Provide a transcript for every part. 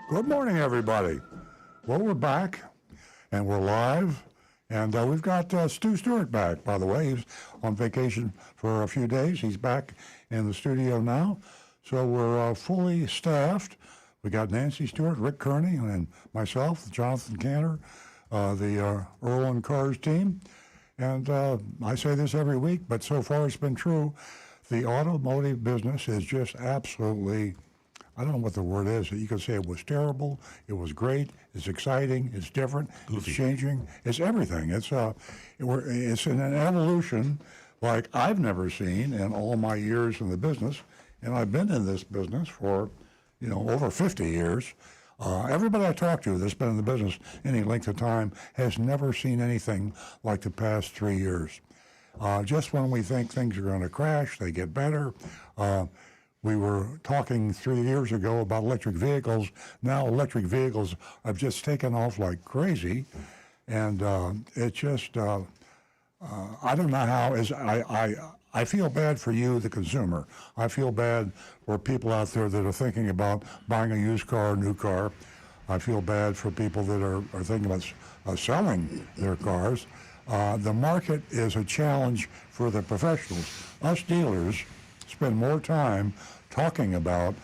Good morning, everybody. Well, we're back, and we're live, and we've got Stu Stewart back, by the way. He's on vacation for a few days. He's back in the studio now, so we're fully staffed. We got Nancy Stewart, Rick Kearney, and myself, Jonathan Cantor, the Earl and Cars team. And I say this every week, but so far it's been true. The automotive business is just absolutely, I don't know what the word is. You could say it was terrible, it was great, it's exciting, it's different, Goofy. It's changing, it's everything. It's in an evolution like I've never seen in all my years in the business, and I've been in this business for, over 50 years. Everybody I talk to that's been in the business any length of time has never seen anything like the past 3 years. Just when we think things are going to crash, they get better. We were talking 3 years ago about electric vehicles. Now electric vehicles have just taken off like crazy, and it just I don't know how. I feel bad for you, the consumer. I feel bad for people out there that are thinking about buying a used car, a new car. I feel bad for people that are thinking about selling their cars. The market is a challenge for the professionals. Us dealers spend more time talking about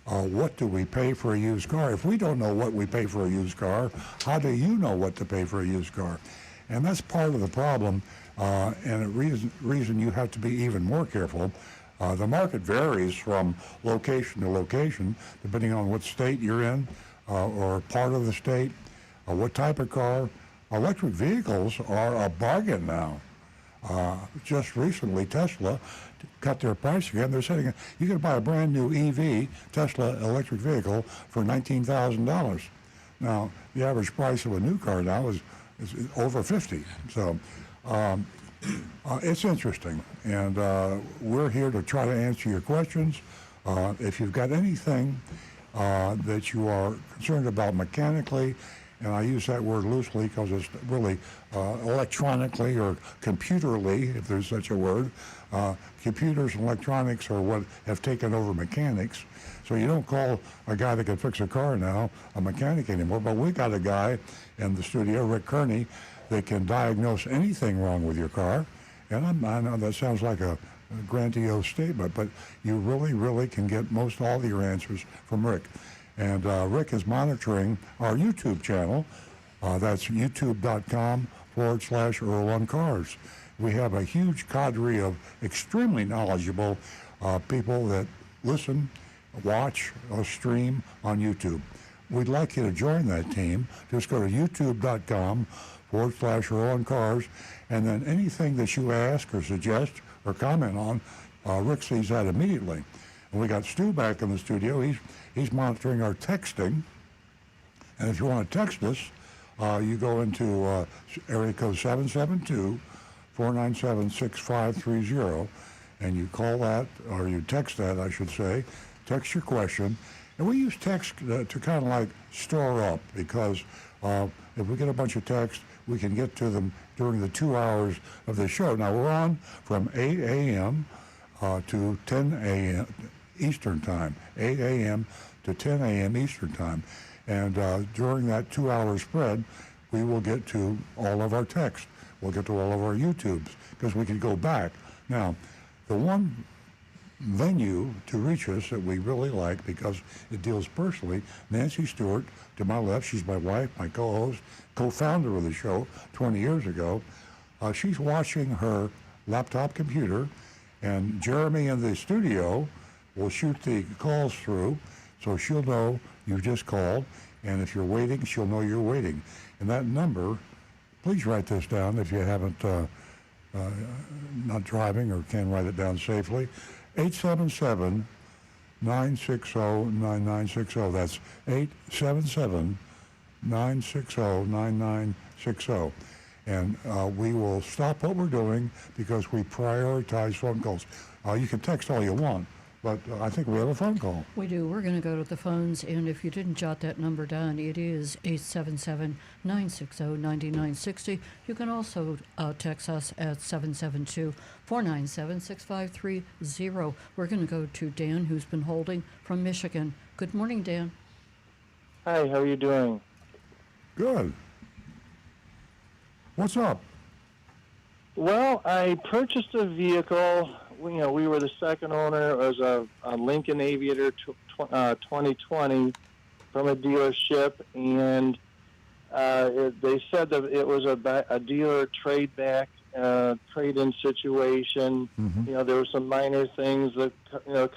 what do we pay for a used car. If we don't know what we pay for a used car, how do you know what to pay for a used car? And that's part of the problem, and a reason you have to be even more careful. The market varies from location to location, depending on what state you're in or part of the state, what type of car. Electric vehicles are a bargain now. Just recently, Tesla cut their price again. They're saying you can buy a brand new EV, Tesla electric vehicle, for $19,000. Now, the average price of a new car now is over 50. So it's interesting, and we're here to try to answer your questions. If you've got anything that you are concerned about mechanically, and I use that word loosely because it's really electronically or computerly, if there's such a word. Computers and electronics are what have taken over mechanics. So you don't call a guy that can fix a car now a mechanic anymore. But we got a guy in the studio, Rick Kearney, that can diagnose anything wrong with your car. And I know that sounds like a grandiose statement, but you really, really can get most all of your answers from Rick. And Rick is monitoring our YouTube channel. That's youtube.com/Earl on Cars. We have a huge cadre of extremely knowledgeable people that listen, watch, or stream on YouTube. We'd like you to join that team. Just go to youtube.com/Earl on Cars, and then anything that you ask or suggest or comment on, Rick sees that immediately. And we got Stu back in the studio. He's monitoring our texting. And if you want to text us, you go into area code 772-497-6530, and you call that, or you text that, I should say. Text your question. And we use text to kind of like store up, because if we get a bunch of text, we can get to them during the 2 hours of the show. Now, we're on from 8 a.m. To 10 a.m. Eastern Time, 8 a.m. to 10 a.m. Eastern Time. And during that 2 hour spread, we will get to all of our text. We'll get to all of our YouTubes, because we can go back. Now, the one venue to reach us that we really like, because it deals personally, Nancy Stewart, to my left, she's my wife, my co-host, co-founder of the show 20 years ago. She's watching her laptop computer, and Jeremy in the studio will shoot the calls through, so she'll know you just called, and if you're waiting, she'll know you're waiting. And that number, please write this down if you haven't, not driving or can write it down safely, 877-960-9960. That's 877-960-9960. And we will stop what we're doing because we prioritize phone calls. You can text all you want, but I think we have a phone call. We do. We're going to go to the phones, and if you didn't jot that number down, it is 877-960-9960. You can also text us at 772-497-6530. We're going to go to Dan, who's been holding from Michigan. Good morning, Dan. Hi, how are you doing? Good. What's up? Well, I purchased a vehicle. We were the second owner. It was a Lincoln Aviator 2020 from a dealership, and they said that it was a dealer trade-in situation. Mm-hmm. There were some minor things that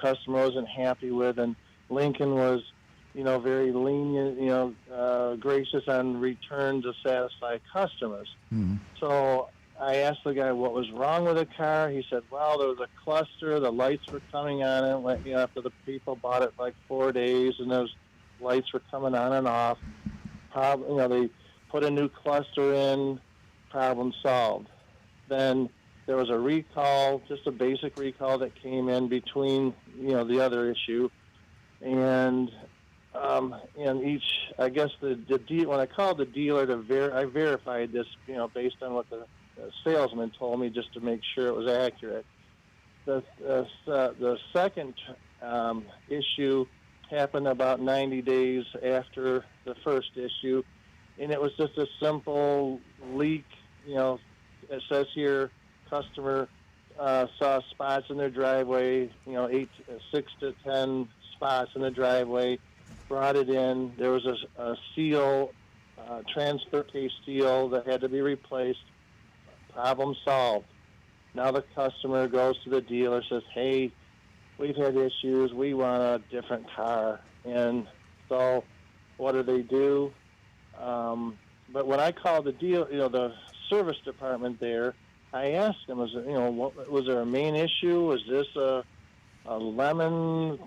customer wasn't happy with, and Lincoln was, very lenient, gracious on return to satisfy customers. Mm-hmm. So I asked the guy what was wrong with the car. He said, "Well, there was a cluster. The lights were coming on it. After the people bought it like 4 days, and those lights were coming on and off. They put a new cluster in. Problem solved. Then there was a recall, just a basic recall that came in between, the other issue, and each, I guess when I called the dealer I verified this, based on what the salesman told me, just to make sure it was accurate. The second issue happened about 90 days after the first issue, and it was just a simple leak. It says here, customer saw spots in their driveway, 6 to 10 spots in the driveway, brought it in. There was a seal, transfer case seal that had to be replaced. Problem solved. Now the customer goes to the dealer, says, "Hey, we've had issues. We want a different car." And so what do? But when I called the service department there, I asked them, was there a main issue? Was this a lemon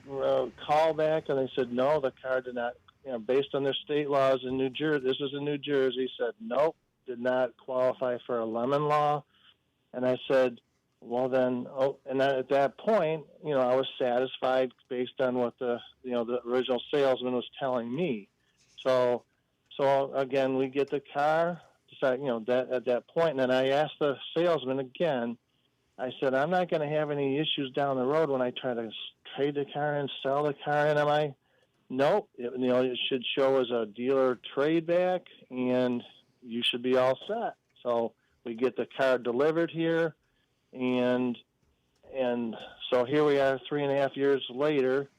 callback? And they said, no, the car did not, based on their state laws in New Jersey, this is in New Jersey, said, nope, did not qualify for a lemon law. And I said, well then, and then at that point, I was satisfied based on what the original salesman was telling me. So again, we get the car, decide, that at that point, and then I asked the salesman again. I said, I'm not going to have any issues down the road when I try to trade the car and sell the car. And am I? Nope. It should show as a dealer trade back, and you should be all set. So we get the car delivered here, and so here we are 3.5 years later.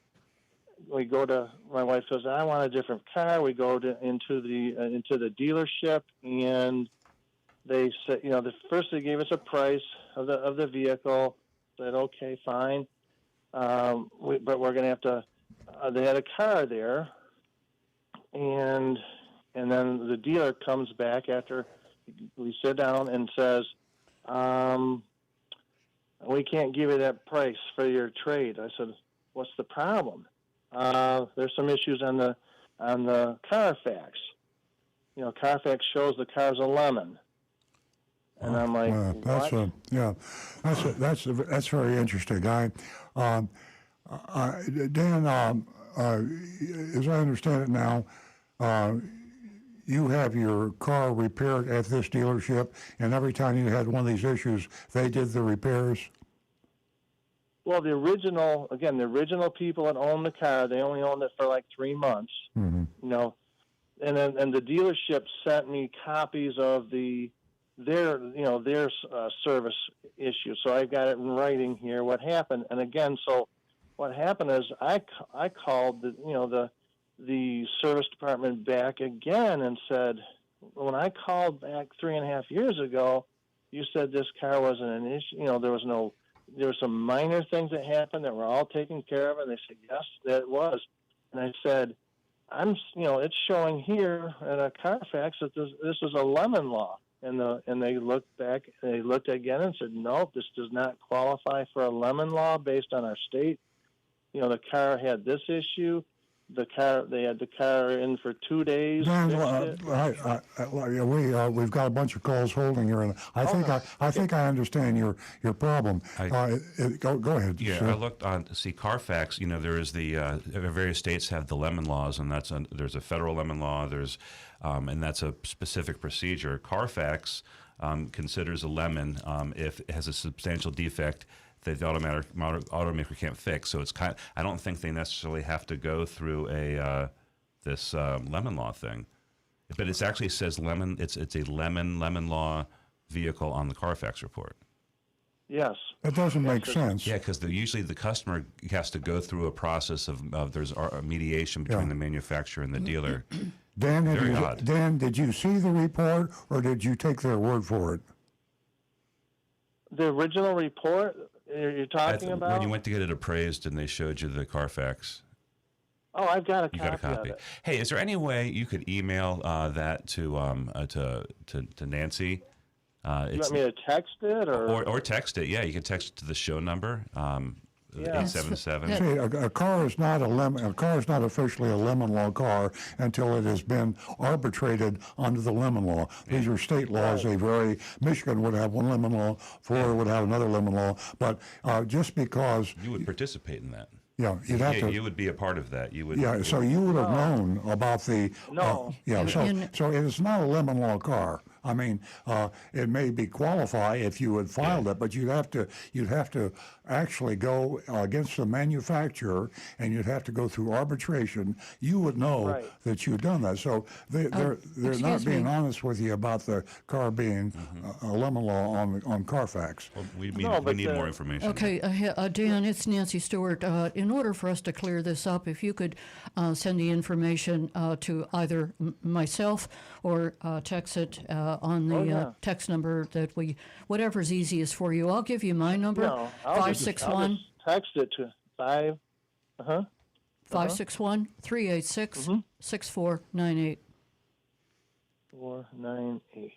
We go to, my wife says, I want a different car. We go into the dealership, and they said, the first they gave us a price of the vehicle. Said, okay, fine, but we're going to have to. They had a car there, and then the dealer comes back after we sit down and says, we can't give you that price for your trade. I said, what's the problem? There's some issues on the Carfax. Carfax shows the car's a lemon. And I'm like, what? That's very interesting. Dan, as I understand it now, you have your car repaired at this dealership, and every time you had one of these issues, they did the repairs? Well, the original people that owned the car, they only owned it for like 3 months. Mm-hmm. And the dealership sent me copies of their service issue. So I got it in writing here. What happened? And again, so what happened is I called the service department back again and said, when I called back 3.5 years ago, you said this car wasn't an issue. There were some minor things that happened that were all taken care of. And they said, yes, that was. And I said, it's showing here at a Carfax that this is a lemon law. And they looked back, they looked again and said, no, this does not qualify for a lemon law based on our state. The car had this issue. They had the car in for 2 days. Dan, we've got a bunch of calls holding here, and I think I understand your problem. Go ahead. Yeah, sir. I looked on to see Carfax. There is the various states have the lemon laws, and there's a federal lemon law. And that's a specific procedure. Carfax considers a lemon if it has a substantial defect that the automaker can't fix. So it's I don't think they necessarily have to go through a this lemon law thing, but it actually says lemon. It's a lemon law vehicle on the Carfax report. Yes. That doesn't make sense. Yeah, because usually the customer has to go through a process of there's a mediation between the manufacturer and the dealer. Dan, Very odd. Dan, did you see the report or did you take their word for it? The original report you're talking about? When you went to get it appraised and they showed you the Carfax. Oh, I've got a You copy, got a copy. of it. Hey, is there any way you could email that to Nancy? You want me to text it or text it? Yeah, you can text it to the show number. Yeah. 877. See, a car is not a car is not officially a lemon law car until it has been arbitrated under the lemon law. These are state laws. Michigan would have one lemon law, Florida would have another lemon law. But just because You would participate in that. yeah, you'd have to. You would be a part of that. You would. Yeah, so you would have known about the. No. Yeah, And- so it is not a lemon law car. I mean, it may be qualify if you had filed it, but you'd have to actually go against the manufacturer, and you'd have to go through arbitration. You would know Right. that you've done that. So they're not excuse being me. honest with you about the car being a lemon law on Carfax. Well, we but need the- more information. Okay, Dan, it's Nancy Stewart. In order for us to clear this up, if you could send the information to either myself or text it on the text number that whatever's easiest for you. I'll give you my number, No, I'll just 561 text it to 561 386 6498. 498.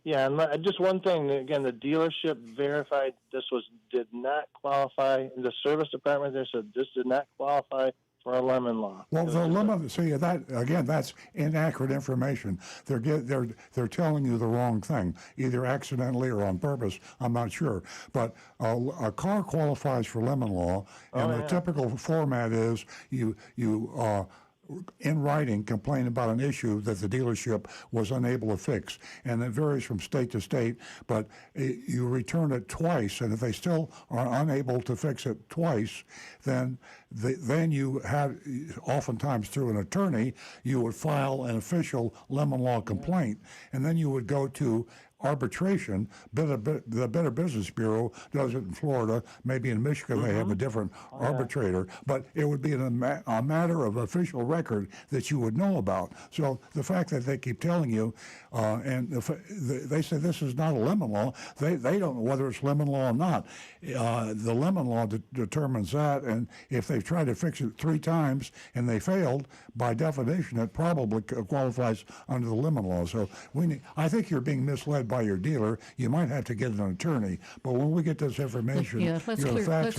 Yeah, and just one thing. Again, the dealership verified this did not qualify. The service department there said this did not qualify for a lemon law. Well, the lemon. See that again. That's inaccurate information. They're telling you the wrong thing, either accidentally or on purpose. I'm not sure. But a car qualifies for lemon law, and the typical format is you in writing complain about an issue that the dealership was unable to fix, and it varies from state to state, but you return it twice, and if they still are unable to fix it twice, then you have, oftentimes through an attorney, you would file an official lemon law complaint, and then you would go to arbitration. The Better Business Bureau does it in Florida. Maybe in Michigan they have a different arbitrator, but it would be a matter of official record that you would know about. So the fact that they keep telling you, and they say this is not a lemon law, they don't know whether it's lemon law or not. The lemon law determines that, and if they've tried to fix it 3 times and they failed, by definition, it probably qualifies under the lemon law. So I think you're being misled by your dealer. You might have to get an attorney. But when we get this information, Yeah, let's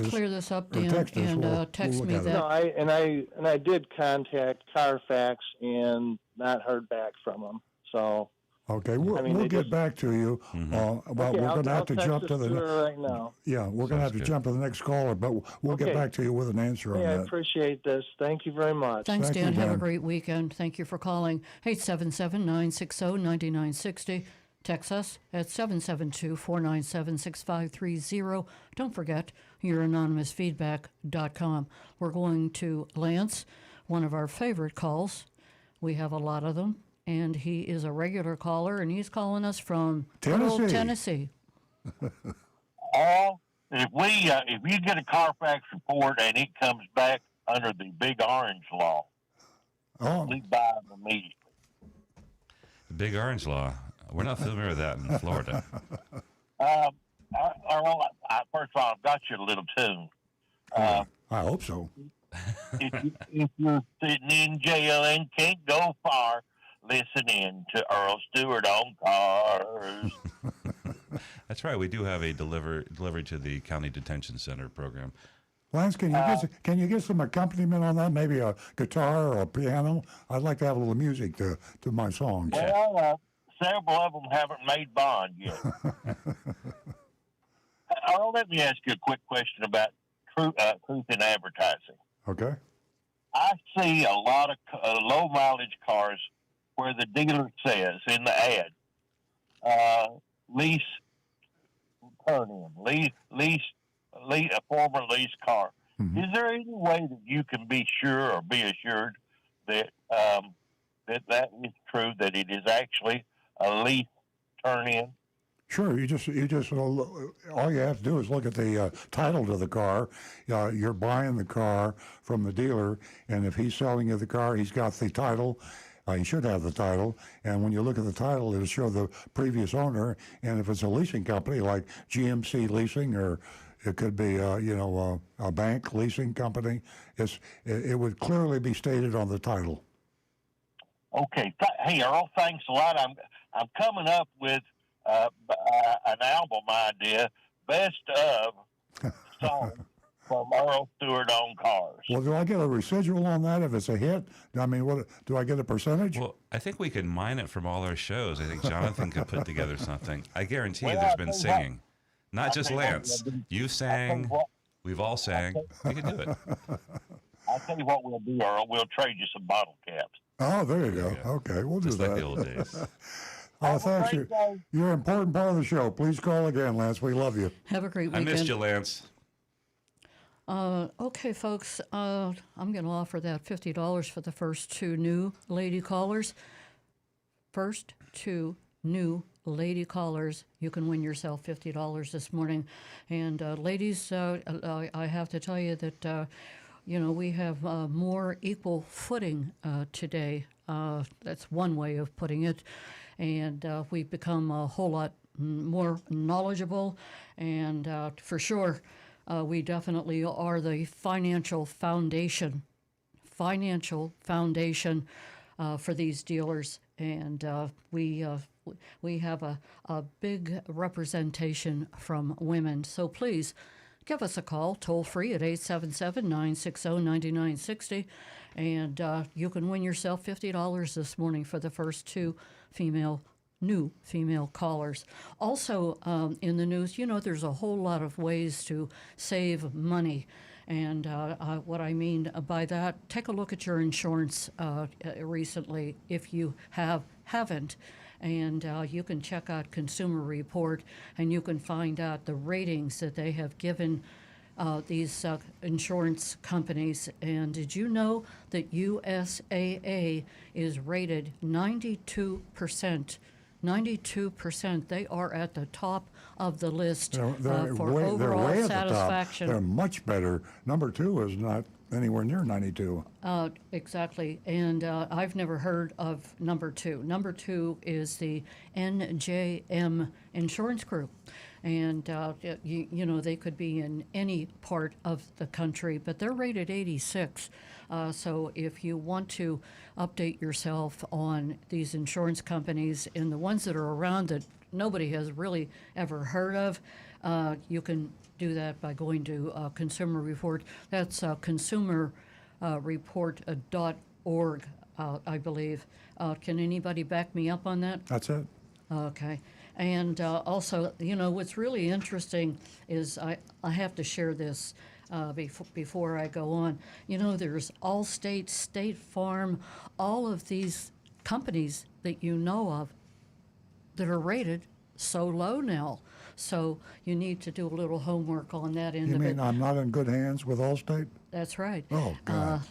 clear this up, Dan, text us, and we'll text look me at it. that. No, I did contact Carfax and not heard back from them. So Okay, we'll get back to you. But we're going to have to jump to the right now. Yeah, we're going to have to jump to the next caller, but we'll get back to you with an answer on Hey, I that. appreciate this. Thank you very much. Thanks, Thank you, Dan. Have a Dan. great weekend. Thank you for calling. 877-960-9960. Text us at 772-497-6530. Don't forget youranonymousfeedback.com. We're going to Lance, one of our favorite calls. We have a lot of them, and he is a regular caller, and he's calling us from Earl, Tennessee. If you get a Carfax report and it comes back under the Big Orange Law, we buy them immediately. The Big Orange Law. We're not familiar with that in Florida. Earl, first of all, I've got you a little tune. I hope so. If you're sitting in jail and can't go far, listen in to Earl Stewart on Cars. That's right. We do have a delivery to the County Detention Center program. Lance, can you get some accompaniment on that? Maybe a guitar or a piano? I'd like to have a little music to my songs. Well, several of them haven't made bond yet. Earl, let me ask you a quick question about truth in advertising. Okay. I see a lot of low mileage cars where the dealer says in the ad, lease turn in, lease a former lease car. Mm-hmm. Is there any way that you can be sure or be assured that that is true, that it is actually a lease turn-in? Sure, all you have to do is look at the title to the car. You're buying the car from the dealer, and if he's selling you the car, he's got the title. He should have the title, and when you look at the title, it'll show the previous owner. And if it's a leasing company like GMC Leasing, or it could be, a bank leasing company, it would clearly be stated on the title. Okay. Hey, Earl, thanks a lot. I'm coming up with an album idea, best of songs from Earl Stewart on cars. Well, do I get a residual on that if it's a hit? I mean, what do I get a percentage? Well, I think we could mine it from all our shows. I think Jonathan could put together something. I guarantee you there's been singing. Not just Lance. You sang. We've all sang. We could do it. I'll tell you what we'll do, Earl. We'll trade you some bottle caps. Oh, there you go. Okay, we'll Just do like that. the old days. Oh, thanks. You're an important part of the show. Please call again, Lance. We love you. Have a great I weekend. missed you, Lance. Okay, folks, I'm going to offer that $50 for the first 2 new lady callers. First 2 new lady callers. You can win yourself $50 this morning. And ladies, I have to tell you that, we have more equal footing today. That's one way of putting it. And we've become a whole lot more knowledgeable, and for sure, we definitely are the financial foundation for these dealers, and we have a big representation from women. So please give us a call, toll free at 877-960-9960, and you can win yourself $50 this morning for the first 2 new female callers. Also, in the news, there's a whole lot of ways to save money. And what I mean by that, take a look at your insurance recently if you haven't. And you can check out Consumer Report, and you can find out the ratings that they have given these insurance companies. And did you know that USAA is rated 92%? 92%. They are at the top of the list for overall way satisfaction. They're much better. Number 2 is not anywhere near 92. Exactly. And I've never heard of number 2. Number 2 is the NJM Insurance Group. And, they could be in any part of the country, but they're rated 86. So if you want to update yourself on these insurance companies and the ones that are around that nobody has really ever heard of, you can do that by going to Consumer Report. That's consumerreport.org, I believe. Can anybody back me up on that? That's it. Okay. And also, what's really interesting is I have to share this before I go on. There's Allstate, State Farm, all of these companies that you know of that are rated so low now. So you need to do a little homework on that end You of it. mean I'm not in good hands with Allstate? That's right. Oh, God.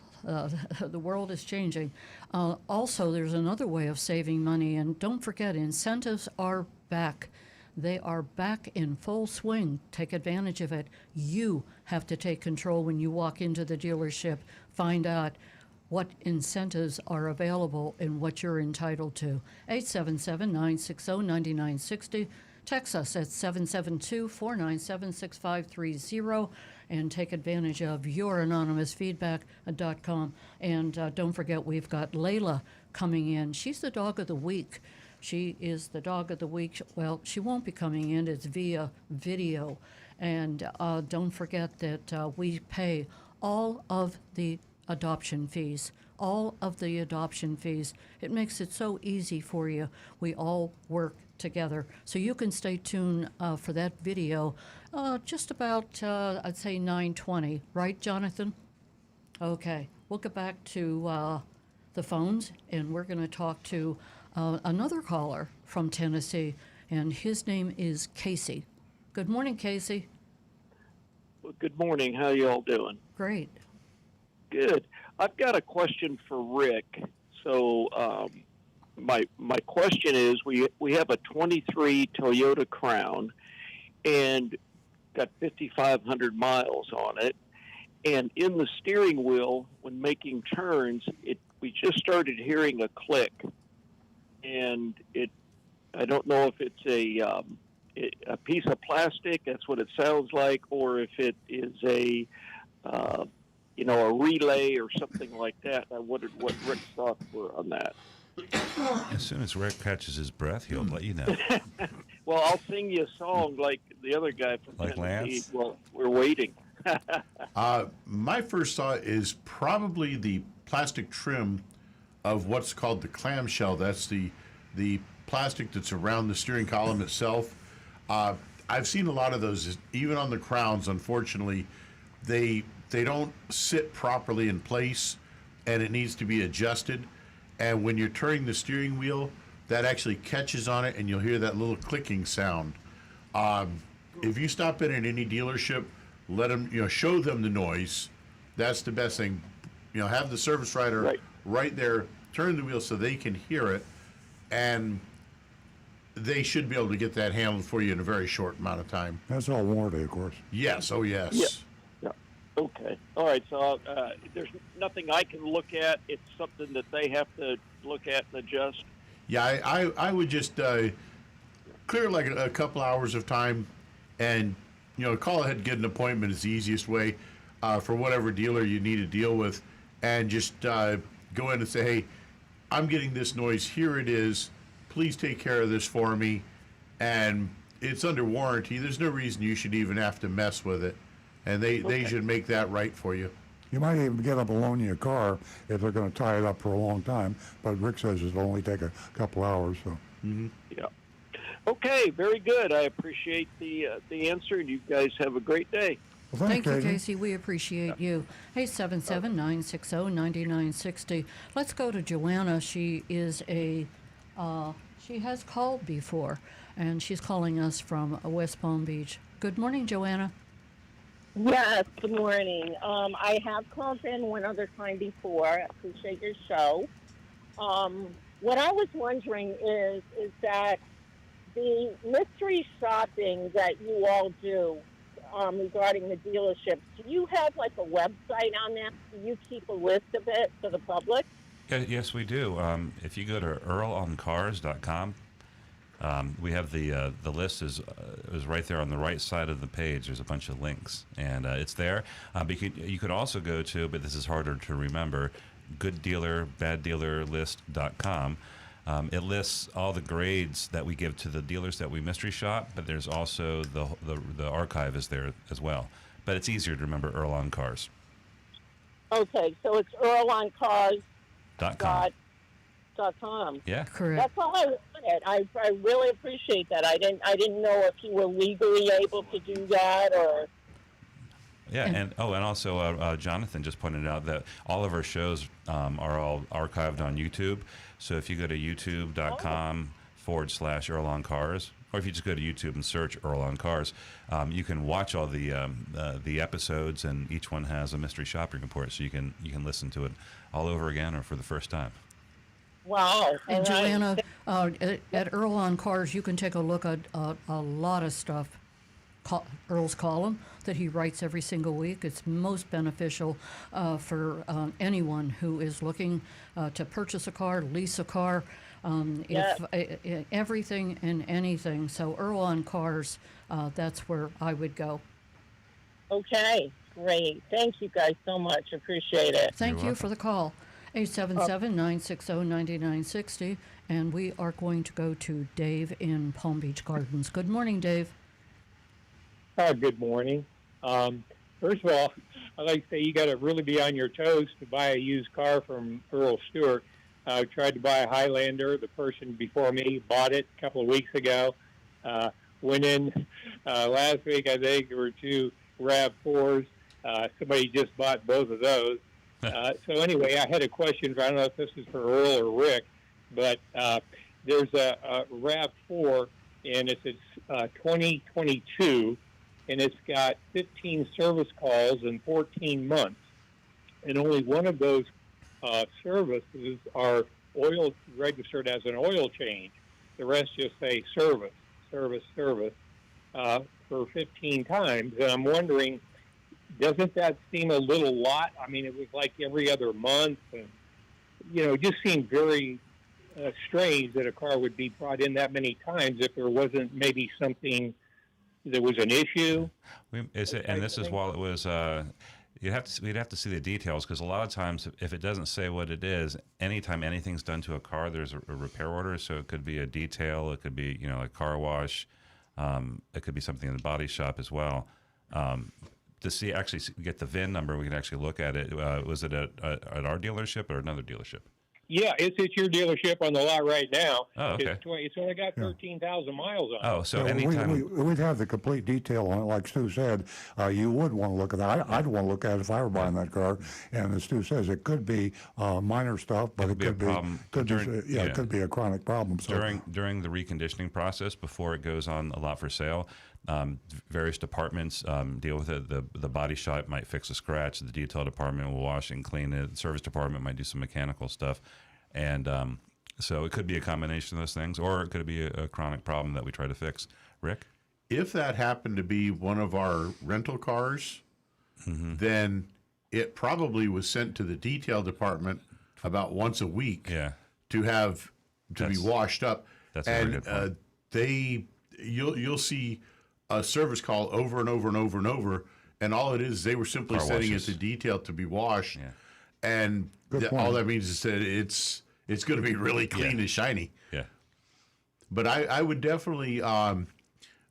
The world is changing. Also, there's another way of saving money, and don't forget, incentives are back. They are back in full swing. Take advantage of it. You have to take control when you walk into the dealership. Find out what incentives are available and what you're entitled to. 877-960-9960. Text us at 772-497-6530 and take advantage of youranonymousfeedback.com. And don't forget, we've got Layla coming in. She's the dog of the week. She is the dog of the week. Well, she won't be coming in. It's via video. And don't forget that we pay all of the adoption fees. All of the adoption fees. It makes it so easy for you. We all work together. So you can stay tuned for that video just about, I'd say 9:20. Right, Jonathan? Okay. We'll get back to the phones, and we're going to talk to another caller from Tennessee, and his name is Casey. Good morning, Casey. Well, good morning. How y'all doing? Great. Good. I've got a question for Rick. So my question is, we have a 23 Toyota Crown, and got 5,500 miles on it. And in the steering wheel, when making turns, we just started hearing a click, and I don't know if it's a piece of plastic. That's what it sounds like, or if it is a relay or something like that. I wondered what Rick's thoughts were on that. As soon as Rick catches his breath, he'll let you know. Well, I'll sing you a song like the other guy from Like Tennessee. Lance? Well, we're waiting. My first thought is probably the plastic trim of what's called the clamshell. That's the plastic that's around the steering column itself. I've seen a lot of those, even on the Crowns. Unfortunately, they don't sit properly in place, and it needs to be adjusted. And when you're turning the steering wheel, that actually catches on it, and you'll hear that little clicking sound. If you stop in at any dealership, let them, show them the noise. That's the best thing. Have the service writer right there, turn the wheel so they can hear it, and they should be able to get that handled for you in a very short amount of time. That's all warranty, of course. Yes, oh yes. Yeah. Okay. All right. So there's nothing I can look at. It's something that they have to look at and adjust. Yeah, I would just clear like a couple hours of time, and call ahead and get an appointment is the easiest way for whatever dealer you need to deal with, and just go in and say, hey, I'm getting this noise. Here it is. Please take care of this for me. And it's under warranty. There's no reason you should even have to mess with it. And they should make that right for you. You might even get them to loan you a car if they're going to tie it up for a long time. But Rick says it'll only take a couple hours. So. Mm-hmm. Yeah. Okay. Very good. I appreciate the answer, and you guys have a great day. Well, Thank you, Casey. Casey. We appreciate you. Hey, 779609960. Let's go to Joanna. She is she has called before, and she's calling us from West Palm Beach. Good morning, Joanna. Yes, good morning. I have called in one other time before. I appreciate your show. What I was wondering is that the mystery shopping that you all do regarding the dealerships, do you have like a website on that? Do you keep a list of it for the public? Yes, we do. If you go to earloncars.com, we have the list is right there on the right side of the page. There's a bunch of links, and it's there. But you could also go to, but this is harder to remember, gooddealer.baddealerlist.com. It lists all the grades that we give to the dealers that we mystery shop, but there's also the archive is there as well. But it's easier to remember Earl on Cars. Okay, so it's earloncars.com. Yeah, Correct. That's all I wanted. I really appreciate that. I didn't know if you were legally able to do that or. yeah, and also Jonathan just pointed out that all of our shows are all archived on YouTube. So if you go to youtube.com/Earl on Cars, or if you just go to YouTube and search Earl on Cars, you can watch all the episodes, and each one has a mystery shopping report, so you can listen to it all over again or for the first time. Wow. And All right. Joanna, at Earl on Cars, you can take a look at a lot of stuff. Earl's column that he writes every single week. It's most beneficial for anyone who is looking to purchase a car, lease a car, everything and anything. So Earl on Cars, that's where I would go. Okay, great. Thank you guys so much. Appreciate it. Thank you for the call. 877-960-9960. And we are going to go to Dave in Palm Beach Gardens. Good morning, Dave. Good morning. First of all, I'd like to say you got to really be on your toes to buy a used car from Earl Stewart. I tried to buy a Highlander. The person before me bought it a couple of weeks ago. Went in last week, I think there were two RAV4s. Somebody just bought both of those. So anyway, I had a question. I don't know if this is for Earl or Rick, but there's a RAV4, and it's 2022, and it's got 15 service calls in 14 months. and only one of those services are oil registered as an oil change. The rest just say service, service, service for 15 times. And I'm wondering, doesn't that seem a little lot? I mean, it was like every other month, and it just seemed very strange that a car would be brought in that many times if there wasn't maybe something that was an issue. And this is while it was. We'd have to see the details, because a lot of times if it doesn't say what it is, anytime anything's done to a car, there's a repair order. So it could be a detail, it could be a car wash, it could be something in the body shop as well. To actually get the VIN number, we can actually look at it. Was it at our dealership or another dealership? Yeah, it's at your dealership on the lot right now. Oh, okay. It's only got 13,000 miles on it. Oh, so Yeah, anytime we'd have the complete detail on it, like Stu said. You would want to look at that. I'd want to look at it if I were buying that car. And as Stu says, it could be minor stuff, but it could be a problem. It could be a chronic problem. So during the reconditioning process, before it goes on a lot for sale, various departments deal with it. The body shop might fix a scratch. The detail department will wash and clean it. The service department might do some mechanical stuff. And so it could be a combination of those things, or it could be a chronic problem that we try to fix. Rick? If that happened to be one of our rental cars, then it probably was sent to the detail department about once a week to be washed up. That's a very good point. You'll see a service call over and over and over and over, and all it is they were simply sending it to detail to be washed. Yeah. And all that means is that it's going to be really clean and shiny. Yeah. But I would definitely,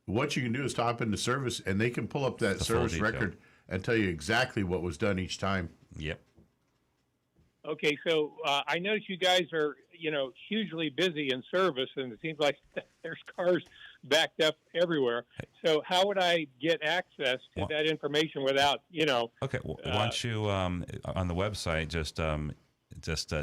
what you can do is top into service, and they can pull up that service record and tell you exactly what was done each time. Yep. Okay, so I notice you guys are, hugely busy in service, and it seems like there's cars backed up everywhere. So how would I get access to that information without, Okay, why don't you, on the website, just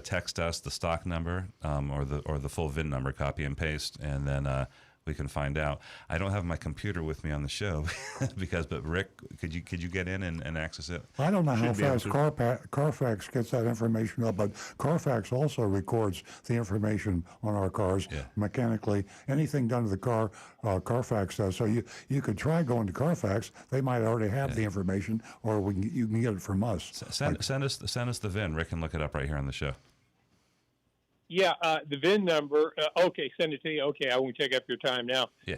text us the stock number or the full VIN number, copy and paste, and then we can find out. I don't have my computer with me on the show but Rick, could you get in and access it? I don't know how fast Carfax gets that information up, but Carfax also records the information on our cars mechanically. Anything done to the car, Carfax does. So you could try going to Carfax. They might already have the information, or you can get it from us. Send us the VIN. Rick can look it up right here on the show. Yeah, the VIN number. Okay, send it to you. Okay, I won't take up your time now. Yeah.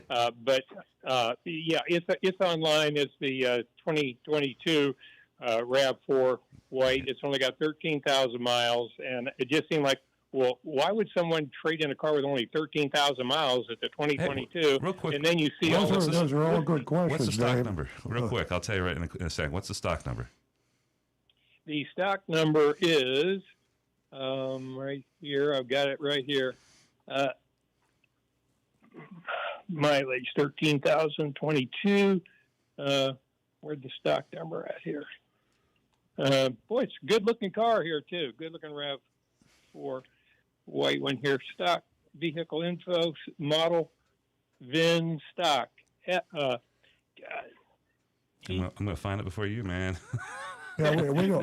It's online. It's the 2022 RAV4 white. It's only got 13,000 miles, and it just seemed like, well, why would someone trade in a car with only 13,000 miles at the 2022? Hey, real quick, and then you see those are all good questions. What's the stock Dave? number? Real quick, I'll tell you right in a second. What's the stock number? The stock number is. Right here, I've got it right here. Mileage 13,022. Where'd the stock number at here? Boy, it's a good-looking car here too. Good-looking RAV4 white one here. Stock vehicle info, model, VIN, stock. God. I'm gonna find it before you, man. Yeah, we don't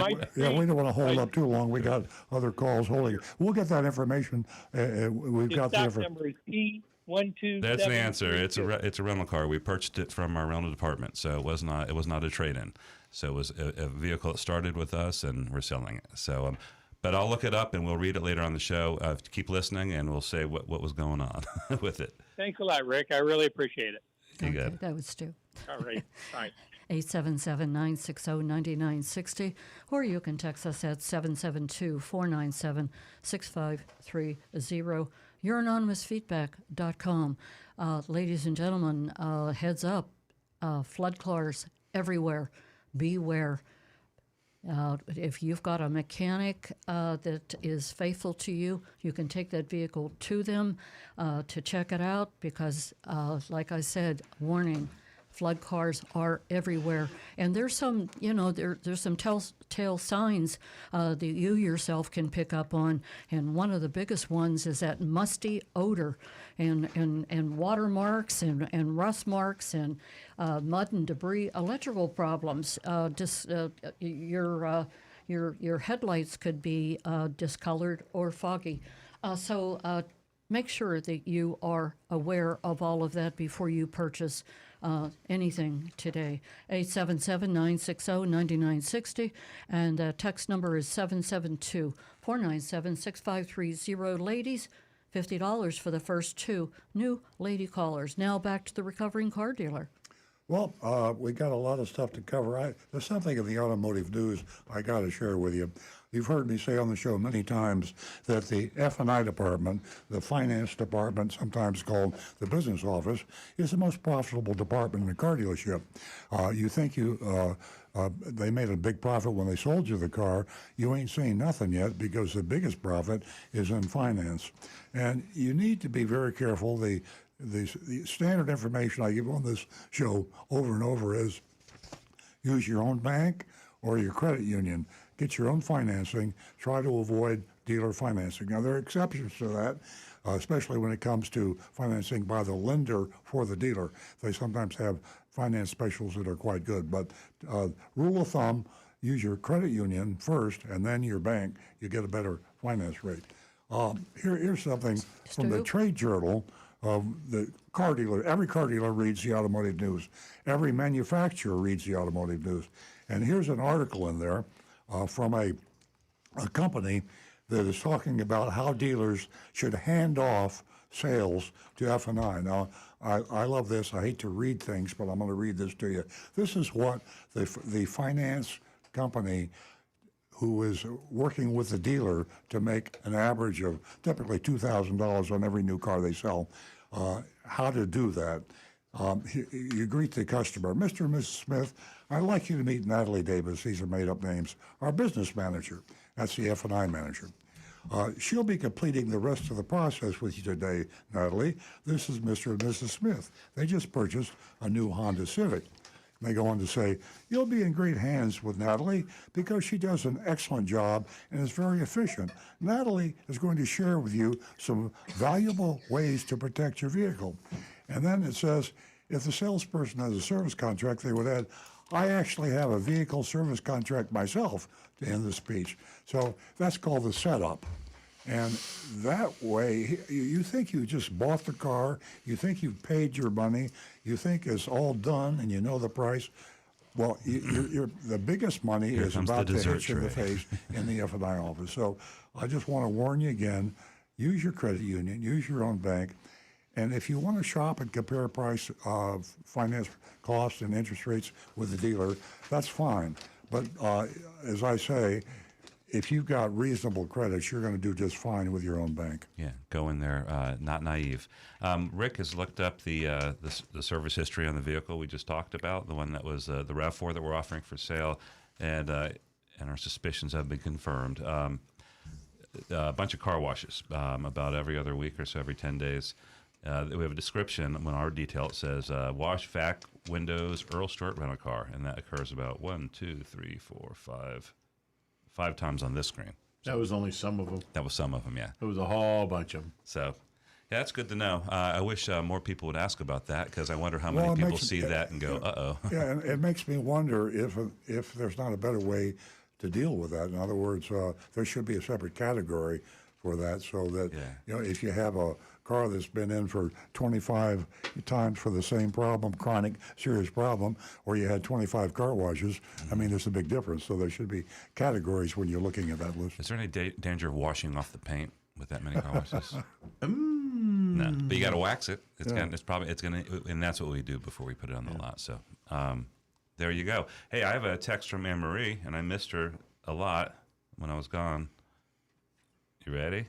want to hold up too long. We got other calls holding. We'll get that information. We've got the stock number is P12. That's the answer. It's a rental car. We purchased it from our rental department, so it was not a trade-in. So it was a vehicle that started with us, and we're selling it. So, but I'll look it up and we'll read it later on the show. Keep listening, and we'll say what was going on with it. Thanks a lot, Rick. I really appreciate it. You got it. That was Stu. All right. Bye. 877-960-9960, or you can text us at 772-497-6530. YourAnonymousFeedback.com. Ladies and gentlemen, heads up, flood cars everywhere. Beware. If you've got a mechanic that is faithful to you, you can take that vehicle to them to check it out because, like I said, warning, flood cars are everywhere. And there's some, there's some telltale signs that you yourself can pick up on. And one of the biggest ones is that musty odor and watermarks and rust marks and mud and debris, electrical problems. your headlights could be discolored or foggy. So make sure that you are aware of all of that before you purchase anything today. 877-960-9960, and text number is 772-497-6530. Ladies, $50 for the first 2 new lady callers. Now back to the recovering car dealer. Well, we got a lot of stuff to cover. There's something in the automotive news I got to share with you. You've heard me say on the show many times that the F&I department, the finance department, sometimes called the business office, is the most profitable department in a car dealership. You think they made a big profit when they sold you the car. You ain't seen nothing yet because the biggest profit is in finance. And you need to be very careful. The standard information I give on this show over and over is use your own bank or your credit union. Get your own financing. Try to avoid dealer financing. Now, there are exceptions to that, especially when it comes to financing by the lender for the dealer. They sometimes have finance specials that are quite good. But rule of thumb, use your credit union first and then your bank. You get a better finance rate. Here's something from the Trade Journal of the car dealer. Every car dealer reads the automotive news. Every manufacturer reads the automotive news. And here's an article in there from a company that is talking about how dealers should hand off sales to F&I. Now, I love this. I hate to read things, but I'm going to read this to you. This is what the finance company who is working with the dealer to make an average of typically $2,000 on every new car they sell, how to do that. You greet the customer. Mr. and Mrs. Smith, I'd like you to meet Natalie Davis. These are made-up names. Our business manager. That's the F&I manager. She'll be completing the rest of the process with you today, Natalie. This is Mr. and Mrs. Smith. They just purchased a new Honda Civic. And they go on to say, you'll be in great hands with Natalie because she does an excellent job and is very efficient. Natalie is going to share with you some valuable ways to protect your vehicle. And then it says, if the salesperson has a service contract, they would add, I actually have a vehicle service contract myself to end the speech. So that's called the setup. And that way, you think you just bought the car, you think you've paid your money, you think it's all done and you know the price. Well, the biggest money is about to hit you in the face in the F&I office. So I just want to warn you again, use your credit union, use your own bank. And if you want to shop and compare price of finance costs and interest rates with the dealer, that's fine. But as I say, if you've got reasonable credits, you're going to do just fine with your own bank. Yeah, go in there, not naive. Rick has looked up the service history on the vehicle we just talked about, the one that was the RAV4 that we're offering for sale, and our suspicions have been confirmed. A bunch of car washes, about every other week or so, every 10 days. We have a description on our detail. It says, wash, vac, windows, Earl Stewart rental car, and that occurs about 5 times on this screen. That was only some of them. That was some of them, yeah. It was a whole bunch of them. So, yeah, that's good to know. I wish more people would ask about that because I wonder how many people see that and go, uh-oh. Yeah, and it makes me wonder if there's not a better way to deal with that. In other words, there should be a separate category for that so that, if you have a car that's been in for 25 times for the same problem, chronic, serious problem, or you had 25 car washes, I mean, there's a big difference. So there should be categories when you're looking at that list. Is there any danger of washing off the paint with that many car washes? No, but you got to wax it. It's gonna, and that's what we do before we put it on the lot. So there you go. Hey, I have a text from Anne Marie, and I missed her a lot when I was gone. You ready?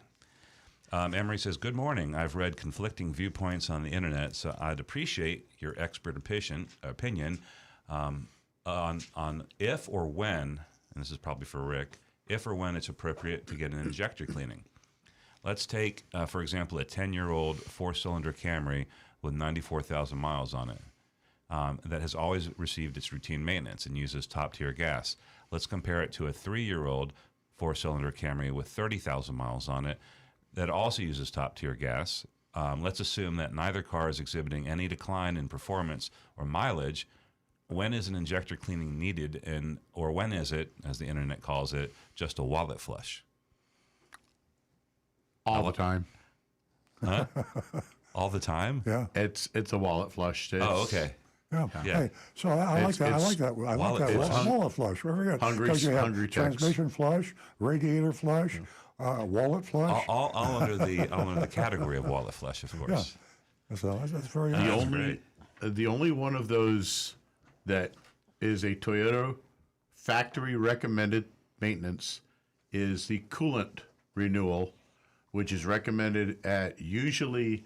Emery says, good morning. I've read conflicting viewpoints on the internet, so I'd appreciate your expert opinion on if or when, and this is probably for Rick, if or when it's appropriate to get an injector cleaning. Let's take, for example, a 10-year-old four-cylinder Camry with 94,000 miles on it that has always received its routine maintenance and uses top-tier gas. Let's compare it to a 3-year-old four-cylinder Camry with 30,000 miles on it that also uses top-tier gas. Let's assume that neither car is exhibiting any decline in performance or mileage when is an injector cleaning needed, or when is it, as the internet calls it, just a wallet flush? All the time. Huh? All the time? Yeah. It's a wallet flush. Oh, okay. Yeah. Yeah. Hey, so I like It's- that. I it's like that. I like that. it's Wallet flush. Very good. hungry- 'Cause you have hungry checks. transmission flush, radiator flush, wallet flush. All under the category of wallet flush, of course. So that's very The good. only the only one of those that is a Toyota factory recommended maintenance is the coolant renewal, which is recommended at usually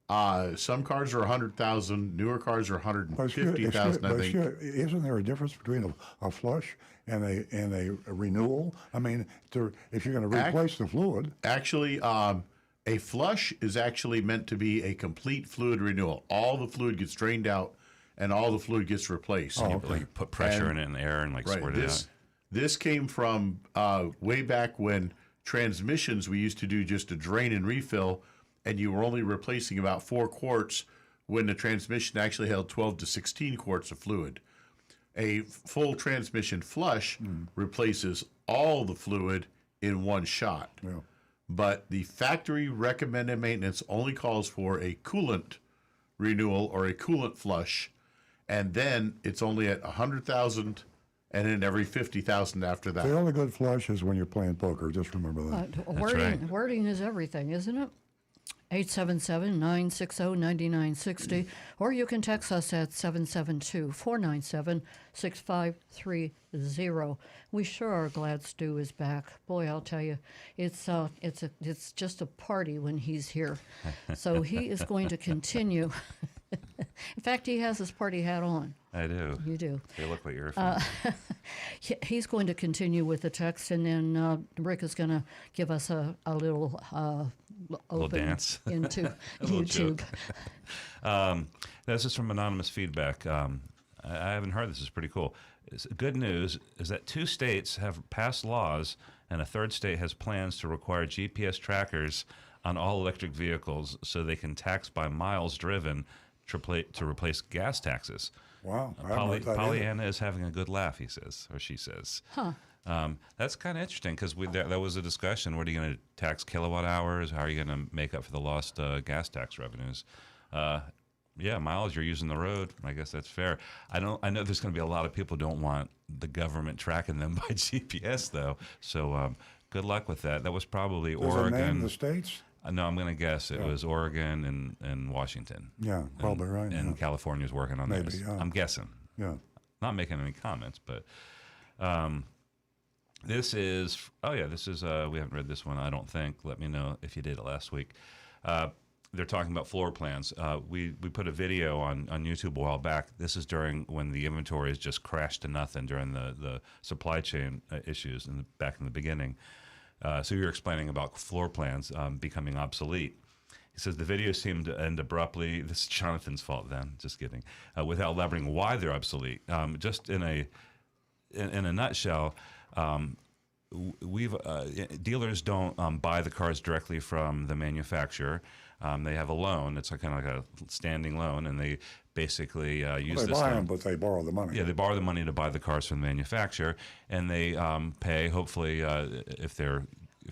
some cars are 100,000, newer cars are 150,000. I think. Isn't there a difference between a flush and a renewal? I mean, if you're going to replace the fluid, Actually, a flush is actually meant to be a complete fluid renewal. All the fluid gets drained out, and all the fluid gets replaced. Like put pressure in it and air and like Right. squirt it out. This came from way back when transmissions we used to do just a drain and refill, and you were only replacing about 4 quarts when the transmission actually held 12 to 16 quarts of fluid. A full transmission flush replaces all the fluid in one shot. Yeah. But the factory recommended maintenance only calls for a coolant renewal or a coolant flush, and then it's only at 100,000 and then every 50,000 after that. the only good flush is when you're playing poker. Just remember that. Wording is everything, isn't it? 877-960-9960, or you can text us at 772-497-6530. We sure are glad Stu is back. Boy, I'll tell you, it's just a party when he's here. So he is going to continue. In fact, he has his party hat on. I do. You do. They look like earphones. He's going to continue with the text, and then Rick is going to give us a little open dance. into little YouTube. This is from anonymous feedback. I haven't heard this. Is pretty cool. Good news is that 2 states have passed laws, and a 3rd state has plans to require GPS trackers on all electric vehicles so they can tax by miles driven to replace gas taxes. Wow. I hadn't heard that either. Pollyanna is having a good laugh, he says, or she says. Huh. That's kind of interesting because that was a discussion. What are you going to tax kilowatt hours? How are you going to make up for the lost gas tax revenues? Yeah, miles you're using the road. I guess that's fair. I know there's going to be a lot of people who don't want the government tracking them by GPS though. So good luck with that. That was probably Does it Oregon. name the states? No, I'm going to guess it was Oregon and Washington. Yeah, probably right. And yeah. California's working on Maybe, this. yeah. I'm guessing. Yeah. Not making any comments, but this is we haven't read this one, I don't think. Let me know if you did it last week. They're talking about floor plans. We put a video on YouTube a while back. This is during when the inventories just crashed to nothing during the supply chain issues back in the beginning. So you're explaining about floor plans becoming obsolete. He says the video seemed to end abruptly. This is Jonathan's fault then, just kidding. Without elaborating why they're obsolete. Just in a nutshell, dealers don't buy the cars directly from the manufacturer. They have a loan. It's kind of like a standing loan, and they basically use They this buy loan. them, but they borrow the money. Yeah, they borrow the money to buy the cars from the manufacturer, and they pay. Hopefully, if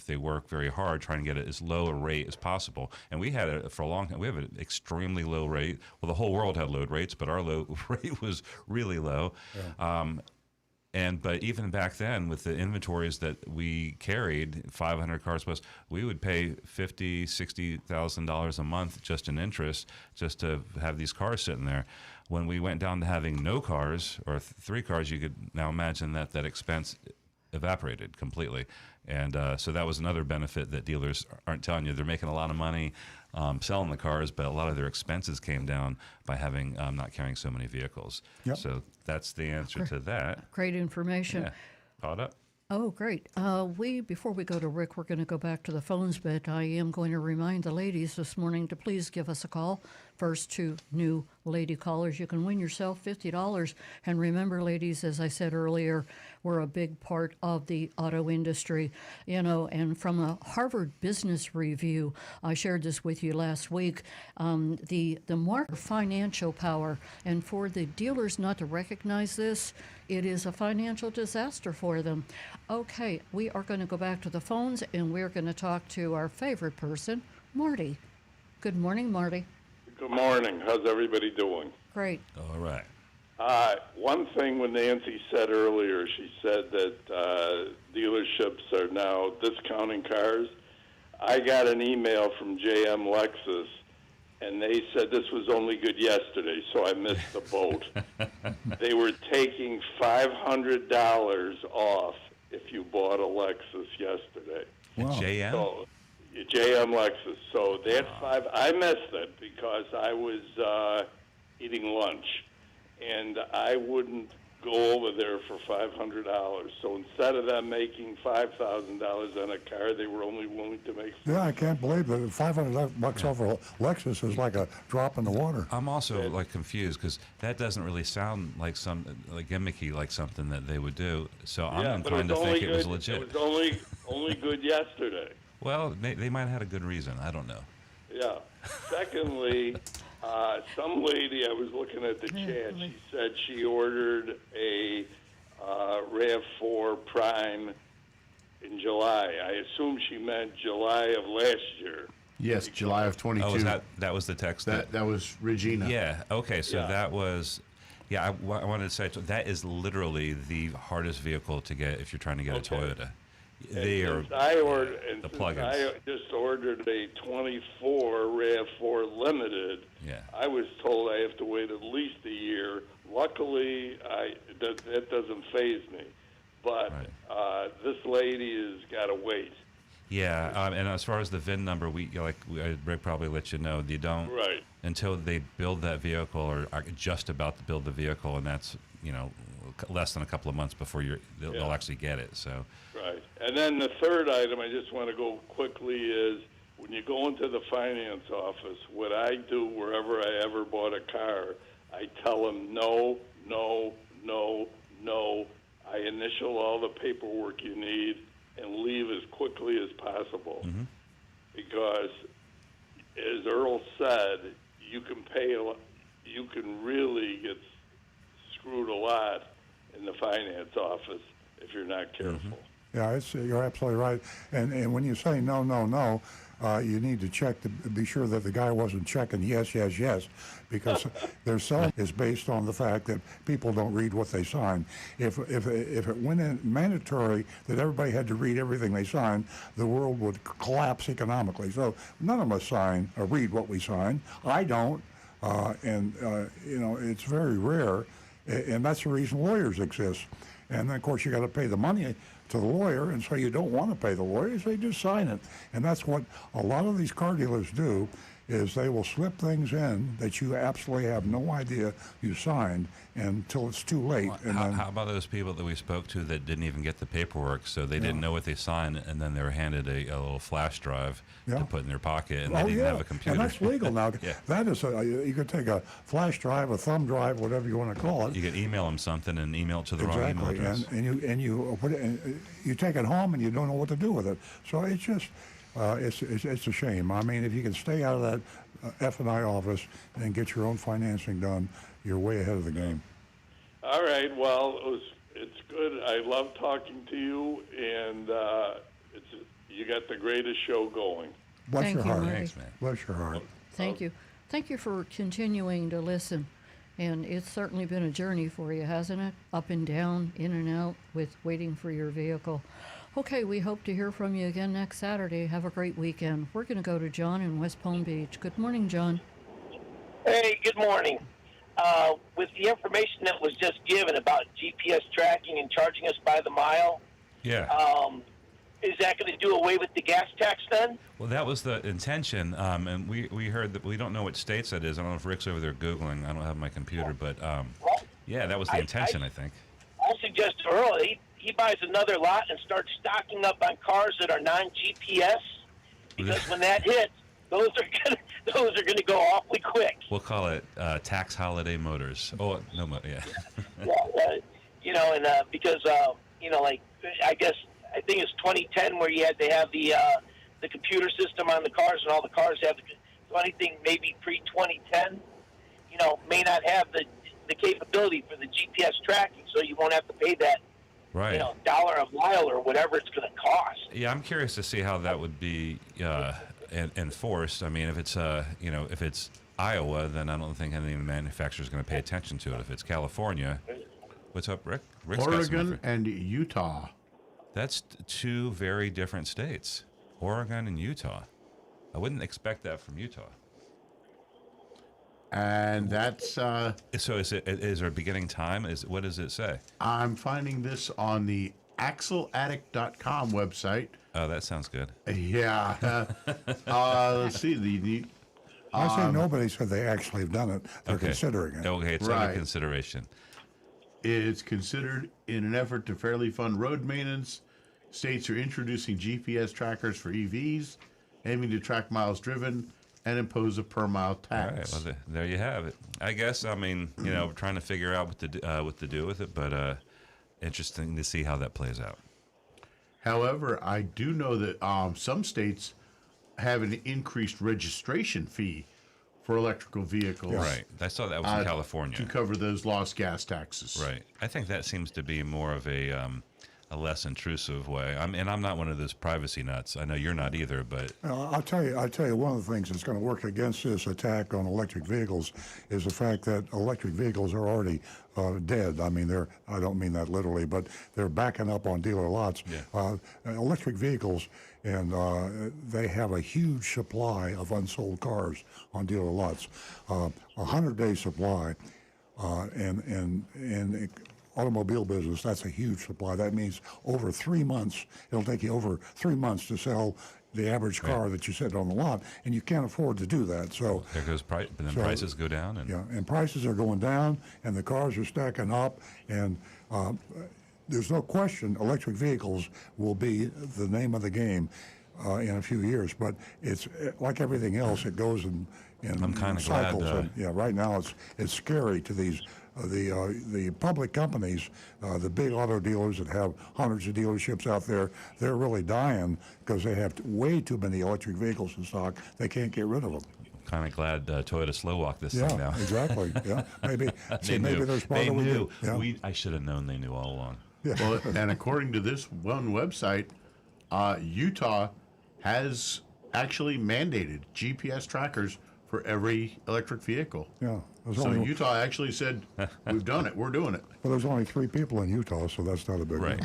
they work very hard, trying to get it as low a rate as possible. And we had it for a long time. We have an extremely low rate. Well, the whole world had low rates, but our low rate was really low. Yeah. But even back then, with the inventories that we carried, 500 cars plus, we would pay $50,000-$60,000 a month just in interest, just to have these cars sitting there. When we went down to having no cars or 3 cars, you could now imagine that expense evaporated completely. And so that was another benefit that dealers aren't telling you. They're making a lot of money selling the cars, but a lot of their expenses came down by having not carrying so many vehicles. Yep. So that's the answer to that. Great information. Yeah. Caught up? Oh, great. Before we go to Rick, we're going to go back to the phones, but I am going to remind the ladies this morning to please give us a call. First to new lady callers. You can win yourself $50. And remember, ladies, as I said earlier, we're a big part of the auto industry, and from a Harvard Business Review, I shared this with you last week, the market financial power, and for the dealers not to recognize this, it is a financial disaster for them. Okay, we are going to go back to the phones, and we're going to talk to our favorite person, Marty. Good morning, Marty. Good morning. How's everybody doing? Great. All right. One thing when Nancy said earlier, she said that dealerships are now discounting cars. I got an email from JM Lexus, and they said this was only good yesterday, so I missed the boat. They were taking $500 off if you bought a Lexus yesterday. Wow. JM? So, JM Lexus. So that I missed it because I was eating lunch, and I wouldn't go over there for $500. So instead of them making $5,000 on a car, they were only willing to make. Yeah, I can't believe that $500 off a Lexus is like a drop in the water. I'm also confused because that doesn't really sound like gimmicky, like something that they would do. So I'm inclined to think it was legit. It was only good yesterday. Well, they might have had a good reason. I don't know. Yeah. Secondly, some lady, I was looking at the chat, she said she ordered a RAV4 Prime in July. I assume she meant July of last year. Yes, July of 22. Oh, that was the text? That was Regina. Yeah, okay, so that was... Yeah, I wanted to say, that is literally the hardest vehicle to get if you're trying to get a Toyota. I just ordered a 24 RAV4 Limited. Yeah. I was told I have to wait at least a year. Luckily, that doesn't faze me. But this lady has got to wait. Yeah, and as far as the VIN number, Rick probably let you know, you don't until they build that vehicle or are just about to build the vehicle, and that's less than a couple of months before they'll actually get it. So. Right. And then the third item I just want to go quickly is when you go into the finance office, what I do wherever I ever bought a car, I tell them no, no, no, no. I initial all the paperwork you need and leave as quickly as possible. Mm-hmm. Because, as Earl said, you can really get screwed a lot in the finance office if you're not careful. Mm-hmm. Yeah, you're absolutely right. And when you say no, no, no, you need to check to be sure that the guy wasn't checking yes, yes, yes, because their selling is based on the fact that people don't read what they sign. If it went in mandatory that everybody had to read everything they signed, the world would collapse economically. So none of us read what we sign. I don't, it's very rare, and that's the reason lawyers exist. And then, of course, you got to pay the money to the lawyer, and so you don't want to pay the lawyer, so you just sign it. And that's what a lot of these car dealers do, is they will slip things in that you absolutely have no idea you signed until it's too late. Well, how about those people that we spoke to that didn't even get the paperwork, so they didn't know what they signed, and then they were handed a little flash drive to put in their pocket, and they didn't have a computer. And that's legal now. That is, you could take a flash drive, a thumb drive, whatever you want to call it. You could email them something and email it to the wrong email address. And you put it, and you take it home, and you don't know what to do with it. So it's just... it's a shame. I mean, if you can stay out of that F&I office and get your own financing done, you're way ahead of the game. All right. Well, it's good. I love talking to you, and you got the greatest show going. Bless your heart. Thanks, man. Bless your heart. Thank you. Thank you for continuing to listen. And it's certainly been a journey for you, hasn't it? Up and down, in and out, with waiting for your vehicle. Okay, we hope to hear from you again next Saturday. Have a great weekend. We're going to go to John in West Palm Beach. Good morning, John. Hey, good morning. With the information that was just given about GPS tracking and charging us by the mile, is that going to do away with the gas tax then? Well, that was the intention, and we heard that. We don't know which states that is. I don't know if Rick's over there Googling. I don't have my computer, but that was the intention, I think. I'll suggest to Earl, he buys another lot and starts stocking up on cars that are non-GPS, because when that hits, those are those are going to go awfully quick. We'll call it tax holiday motors. Oh, no, yeah. Because like I think it's 2010 where you had to have the computer system on the cars, and all the cars have so anything maybe pre-2010, may not have the capability for the GPS tracking, so you won't have to pay that right. $1 a mile or whatever it's going to cost. Yeah, I'm curious to see how that would be enforced. I mean, if it's if it's Iowa, then I don't think any of the manufacturers are going to pay attention to it. If it's California, what's up, Rick? Rick's Oregon and Utah. That's two very different states. Oregon and Utah. I wouldn't expect that from Utah. And that's so is there a beginning time? What does it say? I'm finding this on the axleaddict.com website. Oh, that sounds good. Yeah. Let's see. I say nobody said they actually have done it. They're considering it. Okay, it's under consideration. It's considered in an effort to fairly fund road maintenance. States are introducing GPS trackers for EVs, aiming to track miles driven and impose a per mile tax. All right, well, there you have it. I guess, I mean, trying to figure out what to do with it, but interesting to see how that plays out. However, I do know that some states have an increased registration fee for electrical vehicles. Yeah. Right. I saw that was in California. To cover those lost gas taxes. Right. I think that seems to be more of a less intrusive way. I'm not one of those privacy nuts. I know you're not either, but I'll tell you one of the things that's going to work against this attack on electric vehicles is the fact that electric vehicles are already dead. I mean, I don't mean that literally, but they're backing up on dealer lots. Yeah. Electric vehicles, and they have a huge supply of unsold cars on dealer lots. 100-day supply, and automobile business, that's a huge supply. That means over 3 months, it'll take you over 3 months to sell the average car that you set on the lot, and you can't afford to do that. So there goes price, but then prices go down. And prices are going down, and the cars are stacking up, and there's no question electric vehicles will be the name of the game in a few years. But it's like everything else; it goes in I'm kind of cycles. glad. Right now it's scary to these. The public companies, the big auto dealers that have hundreds of dealerships out there, they're really dying because they have way too many electric vehicles in stock. They can't get rid of them. Kind of glad Toyota slow walked this thing now. Exactly. Yeah, maybe knew. they're smarter. They knew. Yeah. I should have known they knew all along. Yeah. Well, and according to this one website, Utah has actually mandated GPS trackers for every electric vehicle. Yeah. So Utah actually said, "We've done it. We're doing it." Well, there's only 3 people in Utah, so that's not a big right.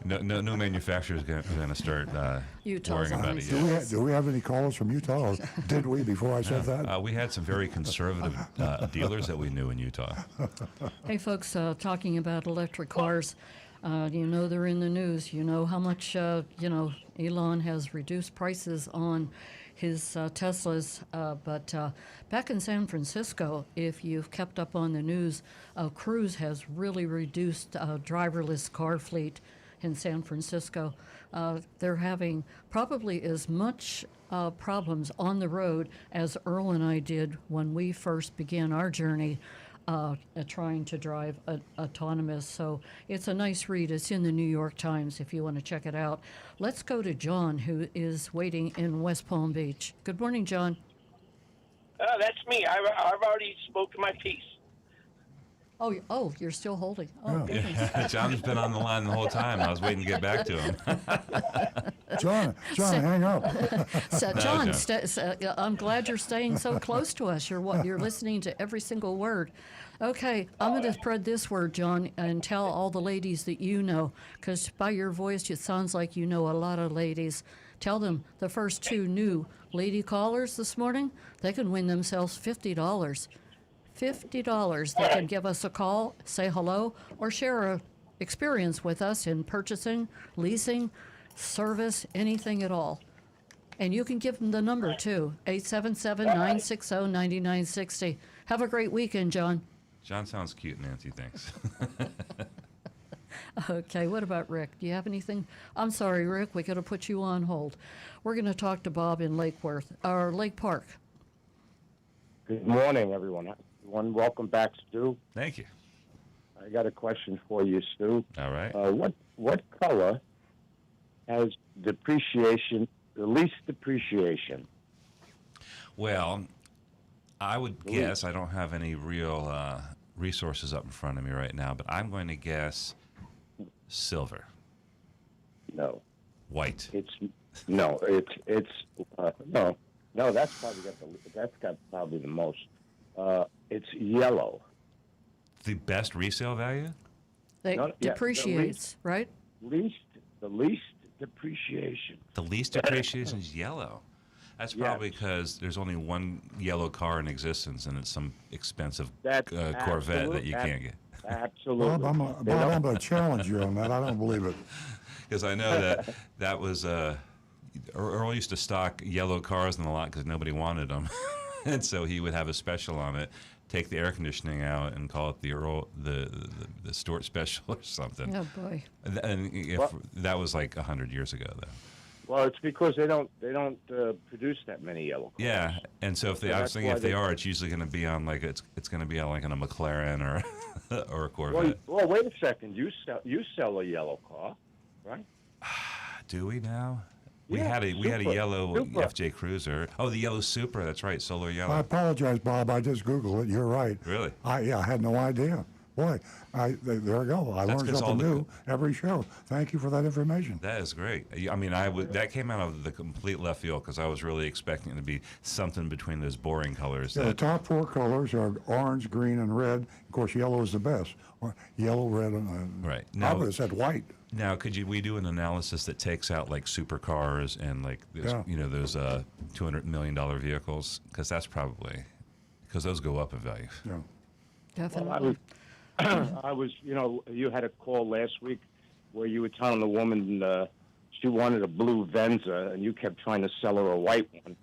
deal. No manufacturer is going to start worrying about it yet. Do we have any calls from Utah? Or did we before I said that? We had some very conservative dealers that we knew in Utah. Hey, folks, talking about electric cars, they're in the news. You know how much, Elon has reduced prices on his Teslas, but back in San Francisco, if you've kept up on the news, Cruise has really reduced driverless car fleet in San Francisco. They're having probably as much problems on the road as Earl and I did when we first began our journey trying to drive autonomous. So it's a nice read. It's in the New York Times if you want to check it out. Let's go to John, who is waiting in West Palm Beach. Good morning, John. That's me. I've already spoken my piece. Oh, you're still holding. Oh, Yeah. John's been on the line the whole time. I was waiting to get back to him. John, hang up. So, John, I'm glad you're staying so close to us. You're listening to every single word. Okay, I'm going to spread this word, John, and tell all the ladies that you know, because by your voice, it sounds like you know a lot of ladies. Tell them the first 2 new lady callers this morning, they can win themselves $50. $50. They can give us a call, say hello, or share an experience with us in purchasing, leasing, service, anything at all. And you can give them the number, too, 877-960-9960. Have a great weekend, John. John sounds cute, Nancy. Thanks. Okay, what about Rick? Do you have anything? I'm sorry, Rick, we got to put you on hold. We're going to talk to Bob in Lake Park. Good morning, everyone. Welcome back, Stu. Thank you. I got a question for you, Stu. All right. What color has depreciation, the least depreciation? Well, I would guess, I don't have any real resources up in front of me right now, but I'm going to guess silver. No. White. No. That's got probably the most. It's yellow. The best resale value? Depreciates, right? The least depreciation. The least depreciation is yellow. That's probably because there's only one yellow car in existence, and it's some expensive Corvette that you can't get. Absolutely. Bob, I'm going to challenge you on that. I don't believe it. Because I know that was Earl used to stock yellow cars in the lot because nobody wanted them, and so he would have a special on it. Take the air conditioning out and call it the Earl the Stewart special or something. Oh boy! And that was like 100 years ago, though. Well, it's because they don't produce that many yellow cars. Yeah, and so if I was thinking if they are, it's usually going to be on like it's going to be on like on a McLaren or a Corvette. Well, wait a second. You sell a yellow car, right? Do we now? We Yeah, had a yellow Supra. FJ Cruiser. Oh, the yellow Supra. That's right, solar yellow. I apologize, Bob. I just Googled it. You're right. Really? I had no idea. Boy, there I go. I learned something new every show. Thank you for that information. That is great. I mean, that came out of the complete left field because I was really expecting it to be something between those boring colors. Yeah, the top four colors are orange, green, and red. Of course, yellow is the best. Yellow, red, and right. I would have said white. Now, we do an analysis that takes out like supercars and like those $200 million vehicles? Because that's probably those go up in value. Yeah, definitely. Well, I was, you had a call last week where you were telling the woman she wanted a blue Venza, and you kept trying to sell her a white one.